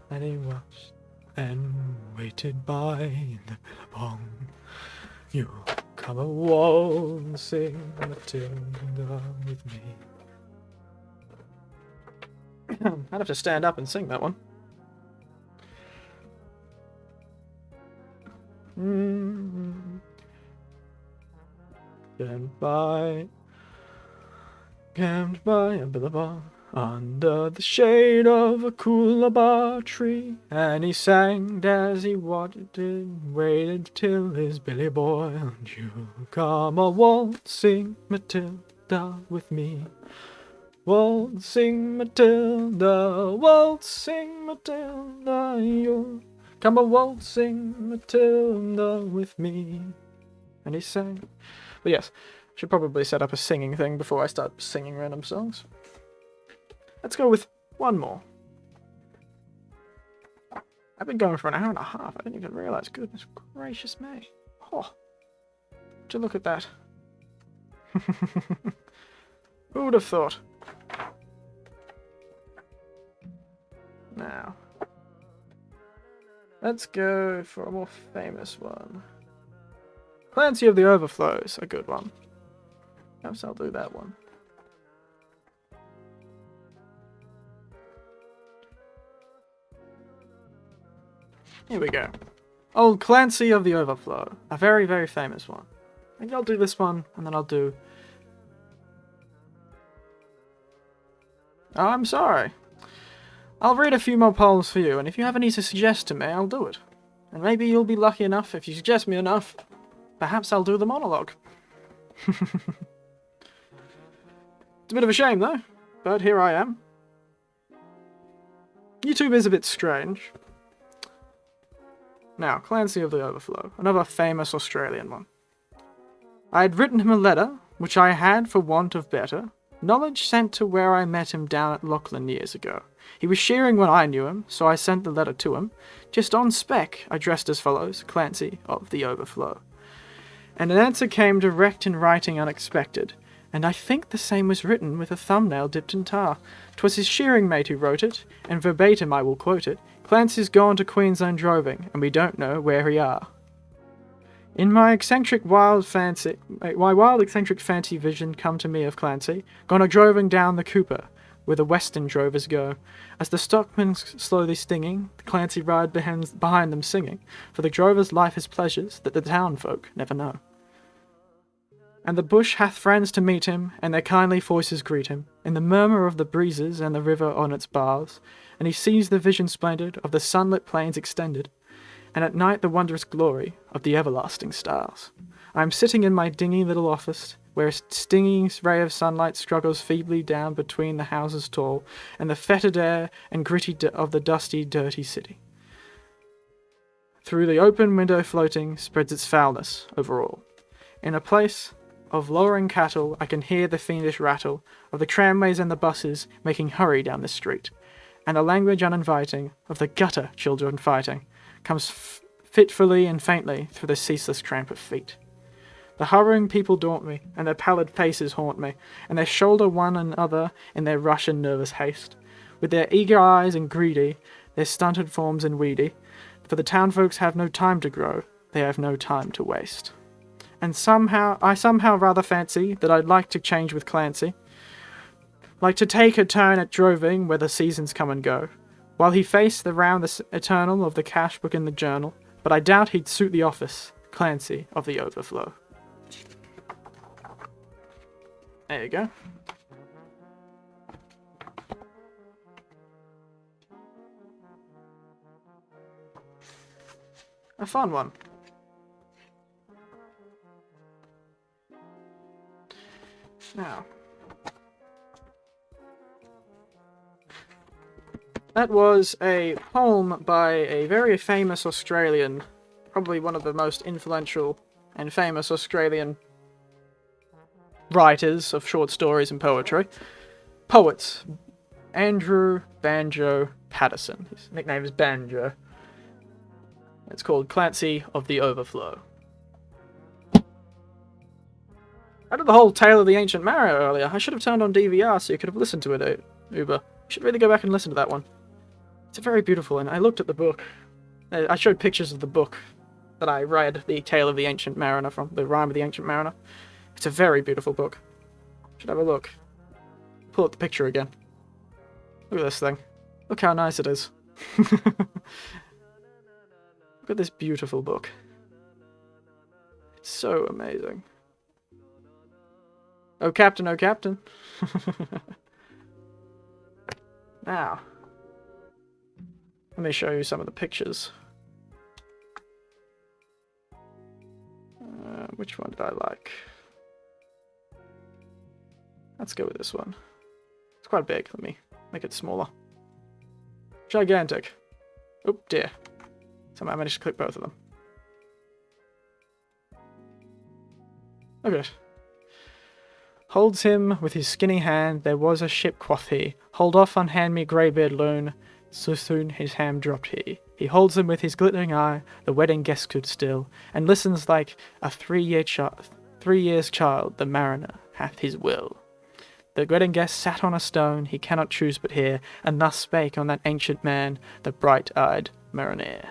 and he watched and waited by the billabong. You come a waltzing Matilda with me. I'd have to stand up and sing that one. Camped by a billabong under the shade of a coolabah tree, and he sang as he waited till his billy boiled. You come a waltzing Matilda with me. Waltzing Matilda, waltzing Matilda, you come a waltzing Matilda with me. And he sang. But yes, I should probably set up a singing thing before I start singing random songs. Let's go with one more. I've been going for an hour and a half. I didn't even realize. Goodness gracious me. Oh, would you look at that? Who would have thought? Now, let's go for a more famous one. Clancy of the Overflow is a good one. Perhaps I'll do that one. Here we go. Old Clancy of the Overflow. A very, very famous one. Maybe I'll do this one, and then I'll do... Oh, I'm sorry. I'll read a few more poems for you, and if you have any to suggest to me, I'll do it. And maybe you'll be lucky enough, if you suggest me enough, perhaps I'll do the monologue. It's a bit of a shame, though, but here I am. YouTube is a bit strange. Now, Clancy of the Overflow, another famous Australian one. I had written him a letter, which I had, for want of better, knowledge sent to where I met him down at Lachlan years ago. He was shearing when I knew him, so I sent the letter to him. Just on spec, addressed as follows, Clancy of the Overflow. And an answer came direct in writing unexpected, and I think the same was written with a thumbnail dipped in tar. 'Twas his shearing mate who wrote it, and verbatim I will quote it. Clancy's gone to Queensland droving, and we don't know where he are. In my wild eccentric fancy vision come to me of Clancy, gone a droving down the Cooper, where the western drovers go. As the stockmen slowly stinging, the Clancy ride behind them singing, for the drover's life is pleasures that the town folk never know. And the bush hath friends to meet him, and their kindly voices greet him, in the murmur of the breezes and the river on its bars, and he sees the vision splendid of the sunlit plains extended, and at night the wondrous glory of the everlasting stars. I am sitting in my dingy little office, where a stinging ray of sunlight struggles feebly down between the houses tall, and the fetid air and gritty of the dusty, dirty city. Through the open window floating spreads its foulness over all. In a place of lowering cattle, I can hear the fiendish rattle of the tramways and the buses making hurry down the street, and the language uninviting of the gutter children fighting comes fitfully and faintly through the ceaseless tramp of feet. The hurrying people daunt me, and their pallid faces haunt me, and they shoulder one another in their rush and nervous haste, with their eager eyes and greedy, their stunted forms and weedy, for the town folks have no time to grow, they have no time to waste. And I somehow rather fancy that I'd like to change with Clancy, like to take a turn at droving where the seasons come and go, while he faced the round the eternal of the cash book in the journal, but I doubt he'd suit the office, Clancy of the Overflow. There you go. A fun one. That was a poem by a very famous Australian, probably one of the most influential and famous Australian writers of short stories and poetry. Poets. Andrew Banjo Patterson. His nickname is Banjo. It's called Clancy of the Overflow. I did the whole Tale of the Ancient Mariner earlier. I should have turned on DVR so you could have listened to it, Uber. You should really go back and listen to that one. It's very beautiful, and I looked at the book. I showed pictures of the book that I read, The Tale of the Ancient Mariner, from the Rime of the Ancient Mariner. It's a very beautiful book. Should have a look. Pull up the picture again. Look at this thing. Look how nice it is. Look at this beautiful book. It's so amazing. Oh, Captain, oh, Captain. Now, let me show you some of the pictures. Which one did I like? Let's go with this one. It's quite big. Let me make it smaller. Gigantic. Oh dear. Somehow I managed to click both of them. Look at it. Holds him with his skinny hand, there was a ship, quoth he. Hold off, unhand me, greybeard loon. So soon his hand dropped he. He holds him with his glittering eye, the wedding guest stood still, and listens like a 3 years child, the mariner hath his will. The wedding guest sat on a stone, he cannot choose but hear, and thus spake on that ancient man, the bright-eyed mariner.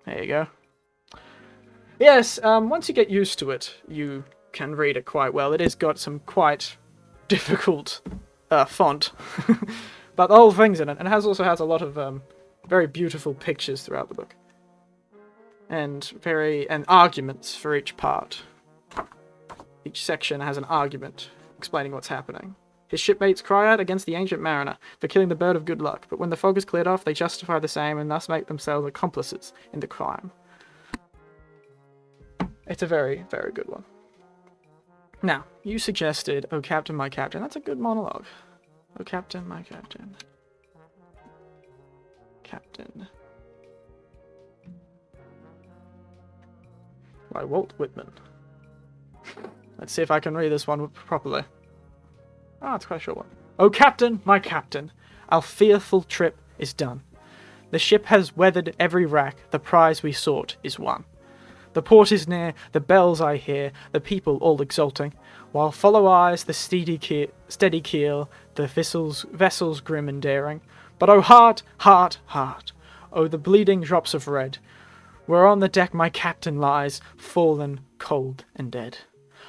There you go. Yes, once you get used to it, you can read it quite well. It has got some quite difficult font, but the whole thing's in it, and it also has a lot of very beautiful pictures throughout the book, and arguments for each part. Each section has an argument explaining what's happening. His shipmates cry out against the ancient mariner for killing the bird of good luck, but when the fog is cleared off, they justify the same and thus make themselves accomplices in the crime. It's a very, very good one. Now, you suggested, "Oh, Captain, my Captain." That's a good monologue. Oh, Captain, my Captain. Captain. By Walt Whitman. Let's see if I can read this one properly. Ah, it's quite a short one. "Oh, Captain, my Captain, our fearful trip is done. The ship has weathered every wrack, the prize we sought is won. The port is near, the bells I hear, the people all exulting, while follow eyes the steady keel, the vessels grim and daring. But oh heart, heart, heart, oh the bleeding drops of red, where on the deck my captain lies, fallen, cold and dead.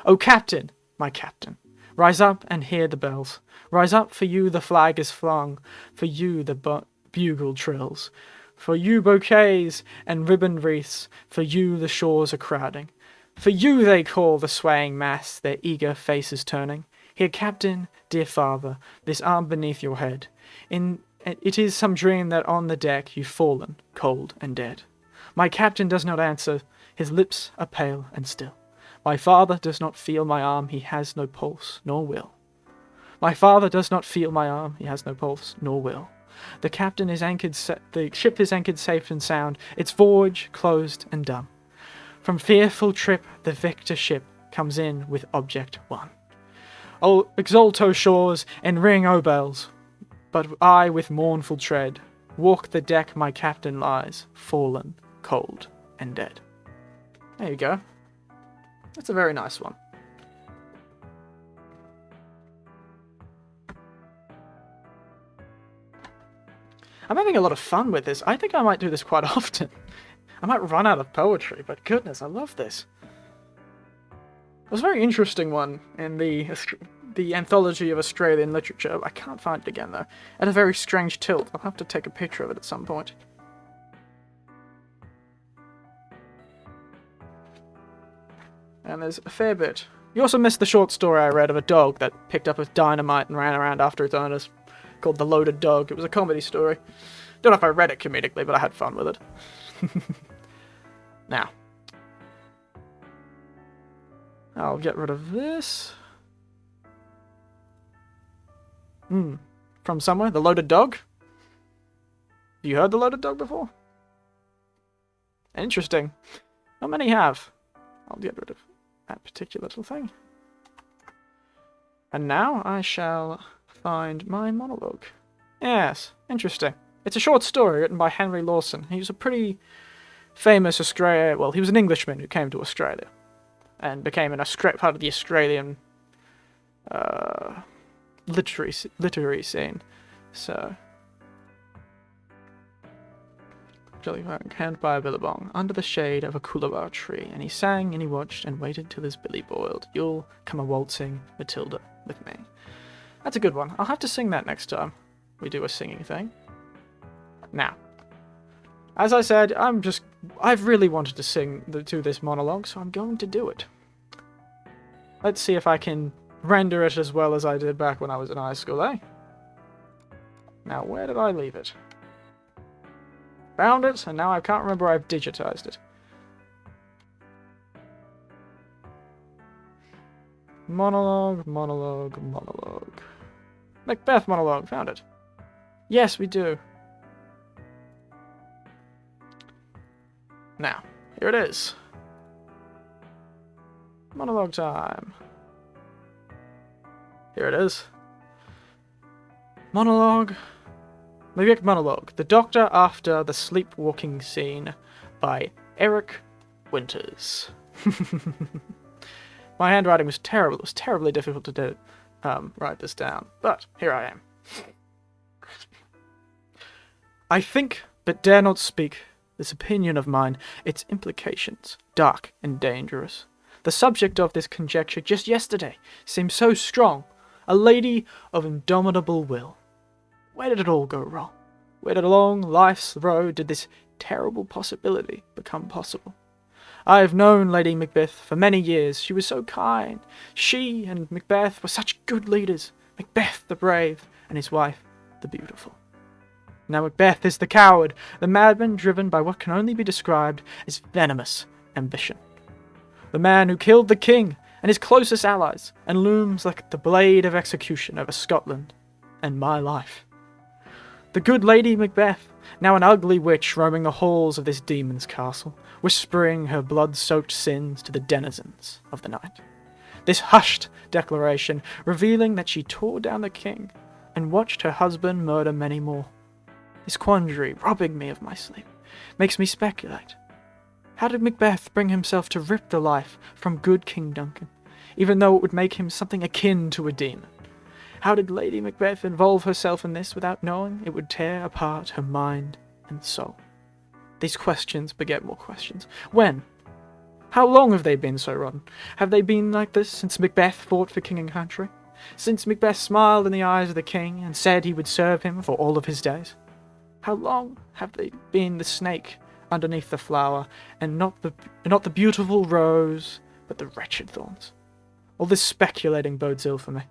Oh Captain, my Captain, rise up and hear the bells. Rise up, for you the flag is flung, for you the bugle trills. For you bouquets and ribbon wreaths, for you the shores are crowding. For you they call the swaying mass, their eager faces turning. Here, Captain, dear father, this arm beneath your head. It is some dream that on the deck you've fallen, cold and dead. My Captain does not answer, his lips are pale and still. My father does not feel my arm, he has no pulse nor will. My father does not feel my arm, he has no pulse nor will. The captain is anchored. The ship is anchored safe and sound. Its voyage closed and done. From fearful trip, the victor ship comes in with object won. Oh, exult, O shores, and ring, O bells! But I, with mournful tread, walk the deck my captain lies, fallen, cold, and dead. There you go. That's a very nice one. I'm having a lot of fun with this. I think I might do this quite often. I might run out of poetry, but goodness, I love this. It was a very interesting one in the Anthology of Australian Literature. I can't find it again, though. At a very strange tilt. I'll have to take a picture of it at some point. And there's a fair bit. You also missed the short story I read of a dog that picked up a dynamite and ran around after its owners, called The Loaded Dog. It was a comedy story. Don't know if I read it comedically, but I had fun with it. Now, I'll get rid of this. From somewhere? The Loaded Dog? Have you heard the Loaded Dog before? Interesting. Not many have. I'll get rid of that particular little thing. And now I shall find my monologue. Yes, interesting. It's a short story written by Henry Lawson. He was a pretty famous Australia. Well, he was an Englishman who came to Australia and became part of the Australian literary scene. So, Jellyfunk, hand by a billabong, under the shade of a coolabah tree, and he sang and he watched and waited till his billy boiled. You'll come a waltzing Matilda with me. That's a good one. I'll have to sing that next time we do a singing thing. Now, as I said, I've really wanted to do this monologue, so I'm going to do it. Let's see if I can render it as well as I did back when I was in high school, eh? Now, where did I leave it? Found it, and now I can't remember I've digitized it. Monologue. Macbeth monologue, found it. Yes, we do. Now, here it is. Monologue time. Here it is. Monologue. Lyric monologue. The Doctor After the Sleepwalking Scene by Eric Winters. My handwriting was terrible. It was terribly difficult to write this down. But here I am. I think, but dare not speak, this opinion of mine, its implications, dark and dangerous. The subject of this conjecture just yesterday seemed so strong, a lady of indomitable will. Where did it all go wrong? Where along life's road did this terrible possibility become possible? I have known Lady Macbeth for many years. She was so kind. She and Macbeth were such good leaders. Macbeth the brave, and his wife the beautiful. Now Macbeth is the coward, the madman driven by what can only be described as venomous ambition. The man who killed the king and his closest allies, and looms like the blade of execution over Scotland and my life. The good Lady Macbeth, now an ugly witch roaming the halls of this demon's castle, whispering her blood-soaked sins to the denizens of the night. This hushed declaration, revealing that she tore down the king and watched her husband murder many more. This quandary, robbing me of my sleep, makes me speculate. How did Macbeth bring himself to rip the life from good King Duncan, even though it would make him something akin to a demon? How did Lady Macbeth involve herself in this without knowing it would tear apart her mind and soul? These questions beget more questions. When? How long have they been so rotten? Have they been like this since Macbeth fought for king and country? Since Macbeth smiled in the eyes of the king and said he would serve him for all of his days? How long have they been the snake underneath the flower, and not the beautiful rose, but the wretched thorns? All this speculating bodes ill for me.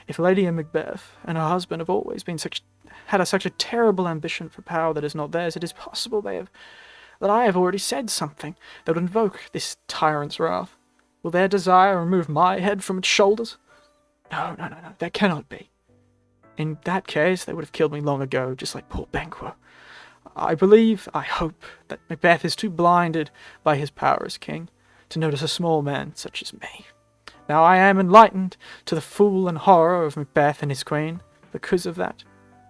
If Lady Macbeth and her husband have always been had such a terrible ambition for power that is not theirs, it is possible that I have already said something that would invoke this tyrant's wrath. Will their desire remove my head from its shoulders? No, that cannot be. In that case, they would have killed me long ago, just like poor Banquo. I hope, that Macbeth is too blinded by his power as king to notice a small man such as me. Now I am enlightened to the fool and horror of Macbeth and his queen. Because of that,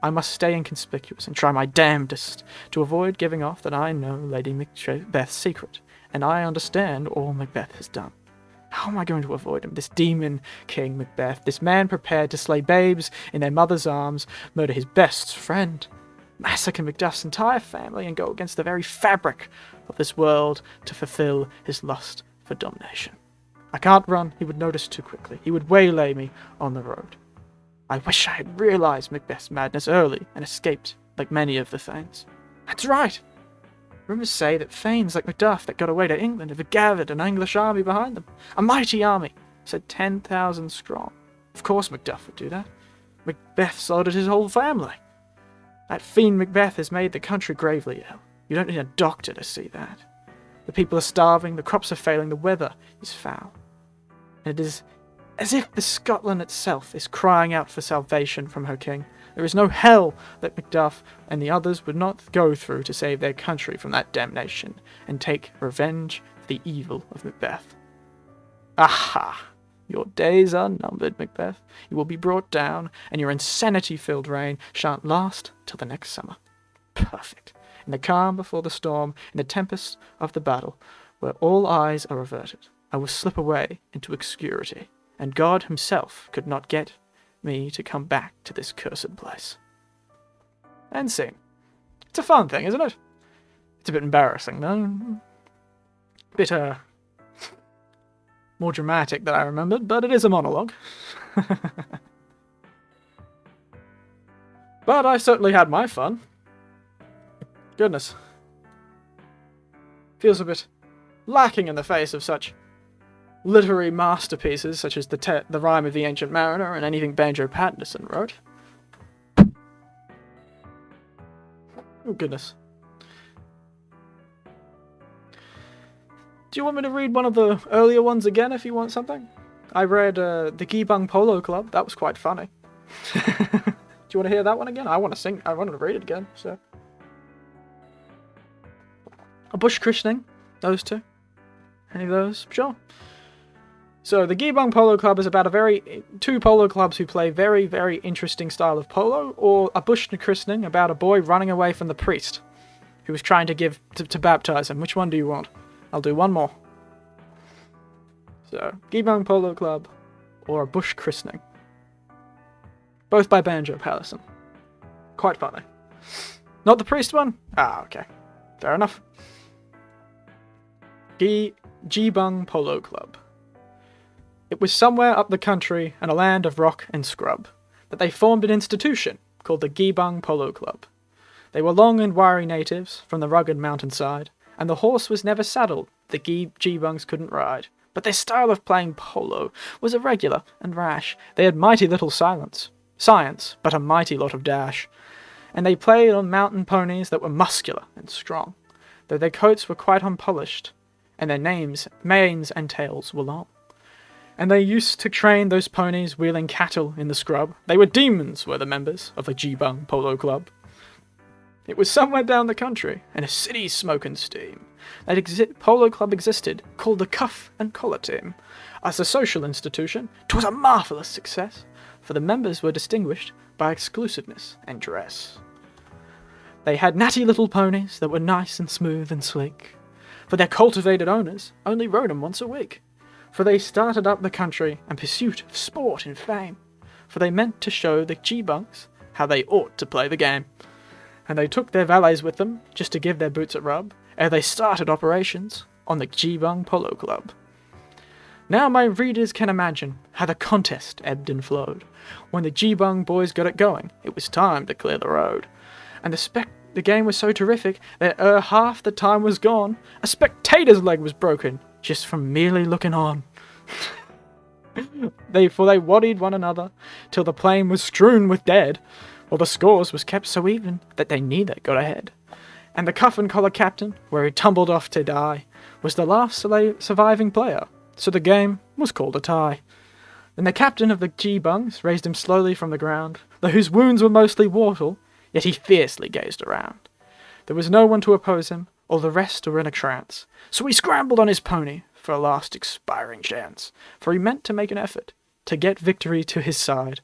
I must stay inconspicuous and try my damnedest to avoid giving off that I know Lady Macbeth's secret, and I understand all Macbeth has done. How am I going to avoid him, this demon King Macbeth, this man prepared to slay babes in their mother's arms, murder his best friend, massacre Macduff's entire family, and go against the very fabric of this world to fulfill his lust for domination? I can't run, he would notice too quickly. He would waylay me on the road. I wish I had realized Macbeth's madness early and escaped like many of the Thanes. That's right! Rumours say that Thanes like Macduff that got away to England have gathered an English army behind them. A mighty army, said 10,000 strong. Of course Macduff would do that. Macbeth slaughtered his whole family. That fiend Macbeth has made the country gravely ill. You don't need a doctor to see that. The people are starving, the crops are failing, the weather is foul. And it is as if the Scotland itself is crying out for salvation from her king. There is no hell that Macduff and the others would not go through to save their country from that damnation, and take revenge for the evil of Macbeth. Aha! Your days are numbered, Macbeth. You will be brought down, and your insanity-filled reign shan't last till the next summer. Perfect. In the calm before the storm, in the tempest of the battle, where all eyes are averted, I will slip away into obscurity, and God himself could not get me to come back to this cursed place. End scene. It's a fun thing, isn't it? It's a bit embarrassing, though. A bit, more dramatic than I remembered, but it is a monologue. But I certainly had my fun. Goodness. Feels a bit lacking in the face of such literary masterpieces such as the Rime of the Ancient Mariner and anything Banjo Patterson wrote. Oh, goodness. Do you want me to read one of the earlier ones again if you want something? I read the Gibang Polo Club. That was quite funny. Do you want to hear that one again? I want to read it again, so. A bush christening. Those two. Any of those? Sure. So, the Gibang Polo Club is about two polo clubs who play very, very interesting style of polo, or a bush christening about a boy running away from the priest who was trying to baptize him. Which one do you want? I'll do one more. So, Gibang Polo Club, or a bush christening. Both by Banjo Patterson. Quite funny. Not the priest one? Ah, okay. Fair enough. Gibang Polo Club. It was somewhere up the country in a land of rock and scrub that they formed an institution called the Gibang Polo Club. They were long and wiry natives from the rugged mountainside, and the horse was never saddled the Gibangs couldn't ride. But their style of playing polo was irregular and rash. They had mighty little science, but a mighty lot of dash. And they played on mountain ponies that were muscular and strong, though their coats were quite unpolished, and their manes and tails were long. And they used to train those ponies wheeling cattle in the scrub. They were demons, were the members of the Gibang Polo Club. It was somewhere down the country, in a city smoke and steam, that polo club existed, called the Cuff and Collar Team. As a social institution, 'twas a marvellous success, for the members were distinguished by exclusiveness and dress. They had natty little ponies that were nice and smooth and sleek, for their cultivated owners only rode 'em once a week. For they started up the country in pursuit of sport and fame, for they meant to show the Gibangs how they ought to play the game. And they took their valets with them, just to give their boots a rub, ere they started operations on the Gibang Polo Club. Now my readers can imagine how the contest ebbed and flowed. When the Gibang boys got it going, it was time to clear the road. And the game was so terrific that ere half the time was gone, a spectator's leg was broken, just from merely looking on. For they waddied one another, till the plain was strewn with dead, while the scores was kept so even that they neither got ahead. And the Cuff and Collar captain, where he tumbled off to die, was the last surviving player, so the game was called a tie. Then the captain of the Gibangs raised him slowly from the ground, though his wounds were mostly mortal, yet he fiercely gazed around. There was no one to oppose him, all the rest were in a trance, so he scrambled on his pony for a last expiring chance, for he meant to make an effort to get victory to his side.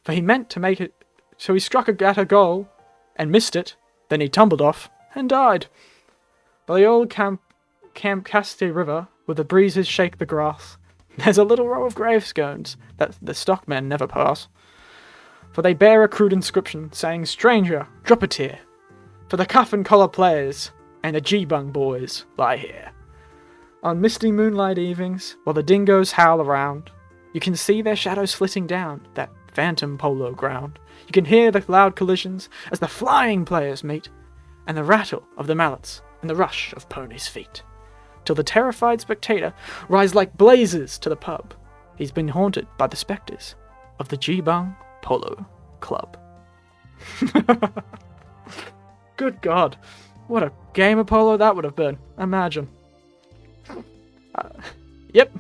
For he meant to make it, so he struck at a goal, and missed it, then he tumbled off, and died. By the old Camp Caste River, where the breezes shake the grass, there's a little row of gravestones that the stockmen never pass. For they bear a crude inscription, saying, "Stranger, drop a tear, for the Cuff and Collar players, and the Gibang boys lie here." On misty moonlight evenings, while the dingoes howl around, you can see their shadows flitting down that phantom polo ground. You can hear the loud collisions as the flying players meet, and the rattle of the mallets and the rush of ponies' feet, till the terrified spectator rise like blazes to the pub. He's been haunted by the spectres of the Gibang Polo Club. Good God, what a game of polo that would have been. Imagine. Yep.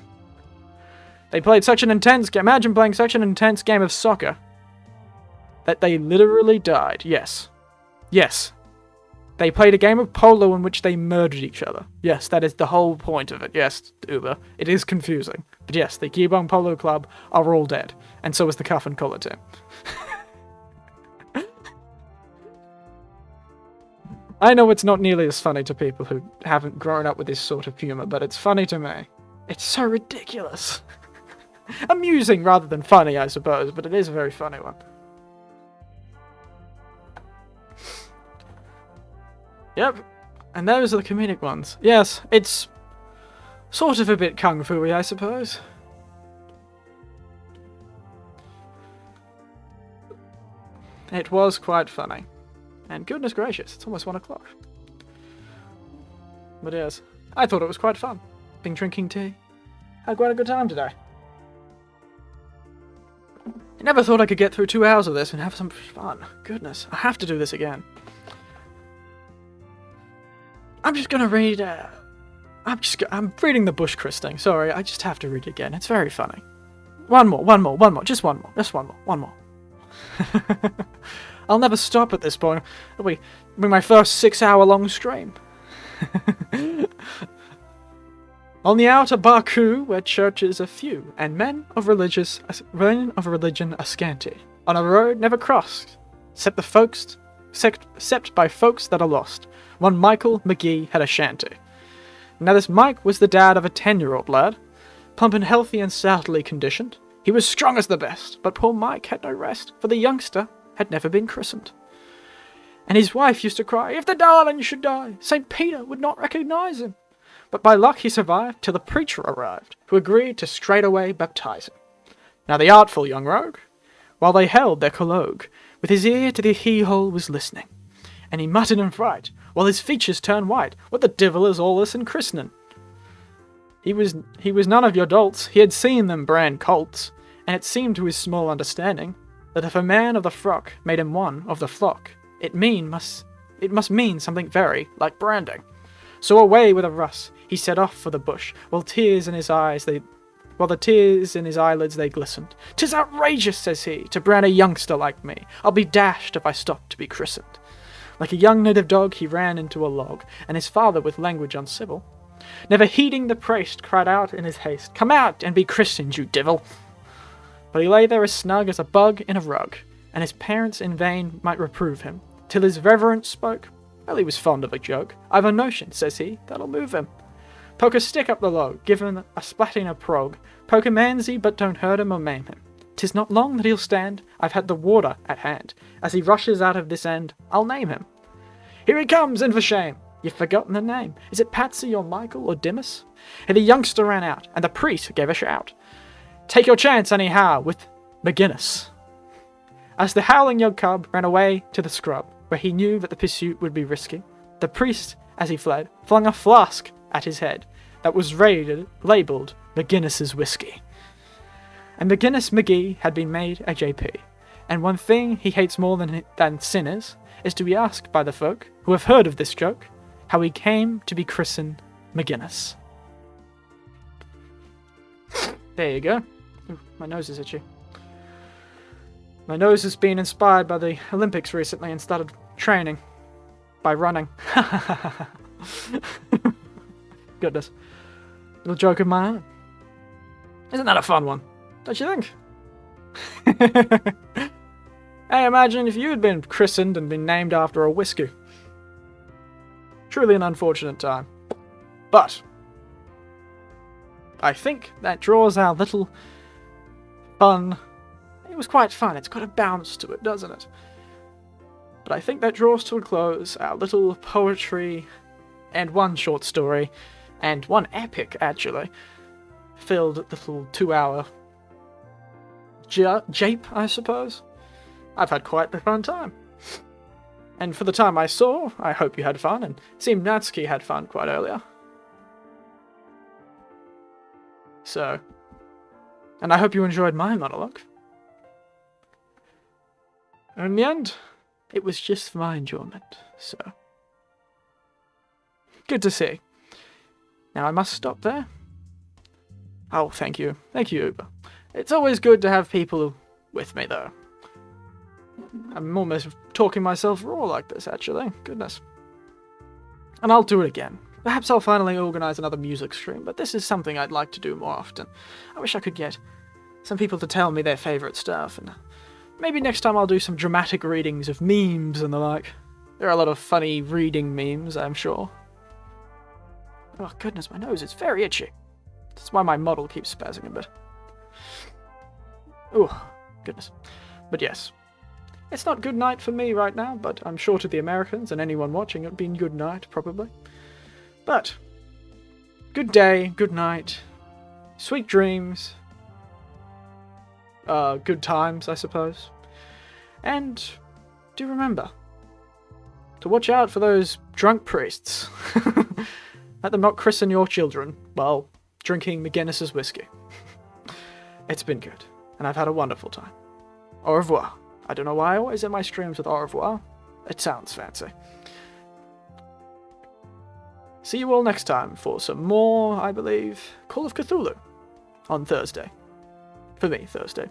They played such an intense game. Imagine playing such an intense game of soccer that they literally died. Yes. Yes. They played a game of polo in which they murdered each other. Yes, that is the whole point of it. Yes, Uber. It is confusing. But yes, the Gearbong Polo Club are all dead. And so is the Cuff and Collar team. I know it's not nearly as funny to people who haven't grown up with this sort of humour, but it's funny to me. It's so ridiculous. Amusing rather than funny, I suppose, but it is a very funny one. Yep, and those are the comedic ones. Yes, it's sort of a bit kung fu-y, I suppose. It was quite funny. And goodness gracious, it's almost 1 o'clock. But yes, I thought it was quite fun. Been drinking tea. Had quite a good time today. I never thought I could get through 2 hours of this and have some fun. Goodness, I have to do this again. I'm just gonna read, I'm reading the Bush Christing. Sorry, I just have to read it again. It's very funny. One more, just one more. I'll never stop at this point. It'll be my first 6-hour-long stream. On the outer Baku, where churches are few, and men of religion are scanty, on a road never crossed, except by folks that are lost, one Michael McGee had a shanty. Now this Mike was the dad of a 10-year-old lad, plump and healthy and stoutly conditioned. He was strong as the best, but poor Mike had no rest, for the youngster had never been christened. And his wife used to cry, "If the darling should die, St. Peter would not recognize him." But by luck he survived till the preacher arrived, who agreed to straightway baptize him. Now the artful young rogue, while they held their collogue, with his ear to the keyhole was listening, and he muttered in fright, while his features turned white, "What the devil is all this in christening?" He was none of your dolts, he had seen them brand colts, and it seemed to his small understanding that if a man of the frock made him one of the flock, it must mean something very like branding. So away with a russ, he set off for the bush, while the tears in his eyelids they glistened. "'Tis outrageous," says he, "to brand a youngster like me. I'll be dashed if I stop to be christened." Like a young native dog, he ran into a log, and his father, with language uncivil, never heeding the priest, cried out in his haste, "Come out and be christened, you devil!" But he lay there as snug as a bug in a rug, and his parents in vain might reprove him, till his reverence spoke. Well, he was fond of a joke. "I've a notion," says he, "that'll move him. Poke a stick up the log, give him a splatting a prog, poke him manzy, but don't hurt him or maim him. 'Tis not long that he'll stand, I've had the warder at hand. As he rushes out of this end, I'll name him. Here he comes, and for shame! You've forgotten the name. Is it Patsy or Michael or Dimas?" And the youngster ran out, and the priest gave a shout. "Take your chance, anyhow, with McGinnis." As the howling young cub ran away to the scrub, where he knew that the pursuit would be risky, the priest, as he fled, flung a flask at his head that was labelled McGinnis's whiskey. And McGinnis McGee had been made a JP, and one thing he hates more than sinners is to be asked by the folk who have heard of this joke how he came to be christened McGinnis. There you go. Ooh, my nose is itchy. My nose has been inspired by the Olympics recently and started training by running. Goodness. Little joke of my own. Isn't that a fun one? Don't you think? Hey, imagine if you had been christened and been named after a whiskey. Truly an unfortunate time. But I think that draws our little fun. It was quite fun. It's got a bounce to it, doesn't it? But I think that draws to a close our little poetry and one short story and one epic, actually, filled little 2-hour jape, I suppose. I've had quite a fun time. And for the time I saw, I hope you had fun, and it seemed Natsuki had fun quite earlier. So, and I hope you enjoyed my monologue. And in the end, it was just for my enjoyment, so. Good to see. Now I must stop there. Oh, thank you. Thank you, Uber. It's always good to have people with me, though. I'm almost talking myself raw like this, actually. Goodness. And I'll do it again. Perhaps I'll finally organise another music stream, but this is something I'd like to do more often. I wish I could get some people to tell me their favourite stuff, and maybe next time I'll do some dramatic readings of memes and the like. There are a lot of funny reading memes, I'm sure. Oh goodness, my nose is very itchy. That's why my model keeps spazzing a bit. Oh, goodness. But yes. It's not good night for me right now, but I'm sure to the Americans and anyone watching it would be good night, probably. But, good day, good night, sweet dreams, good times, I suppose. And do remember to watch out for those drunk priests. Let them not christen your children while drinking McGuinness's whiskey. It's been good, and I've had a wonderful time. Au revoir. I don't know why I always end my streams with au revoir. It sounds fancy. See you all next time for some more, I believe, Call of Cthulhu on Thursday. For me, Thursday.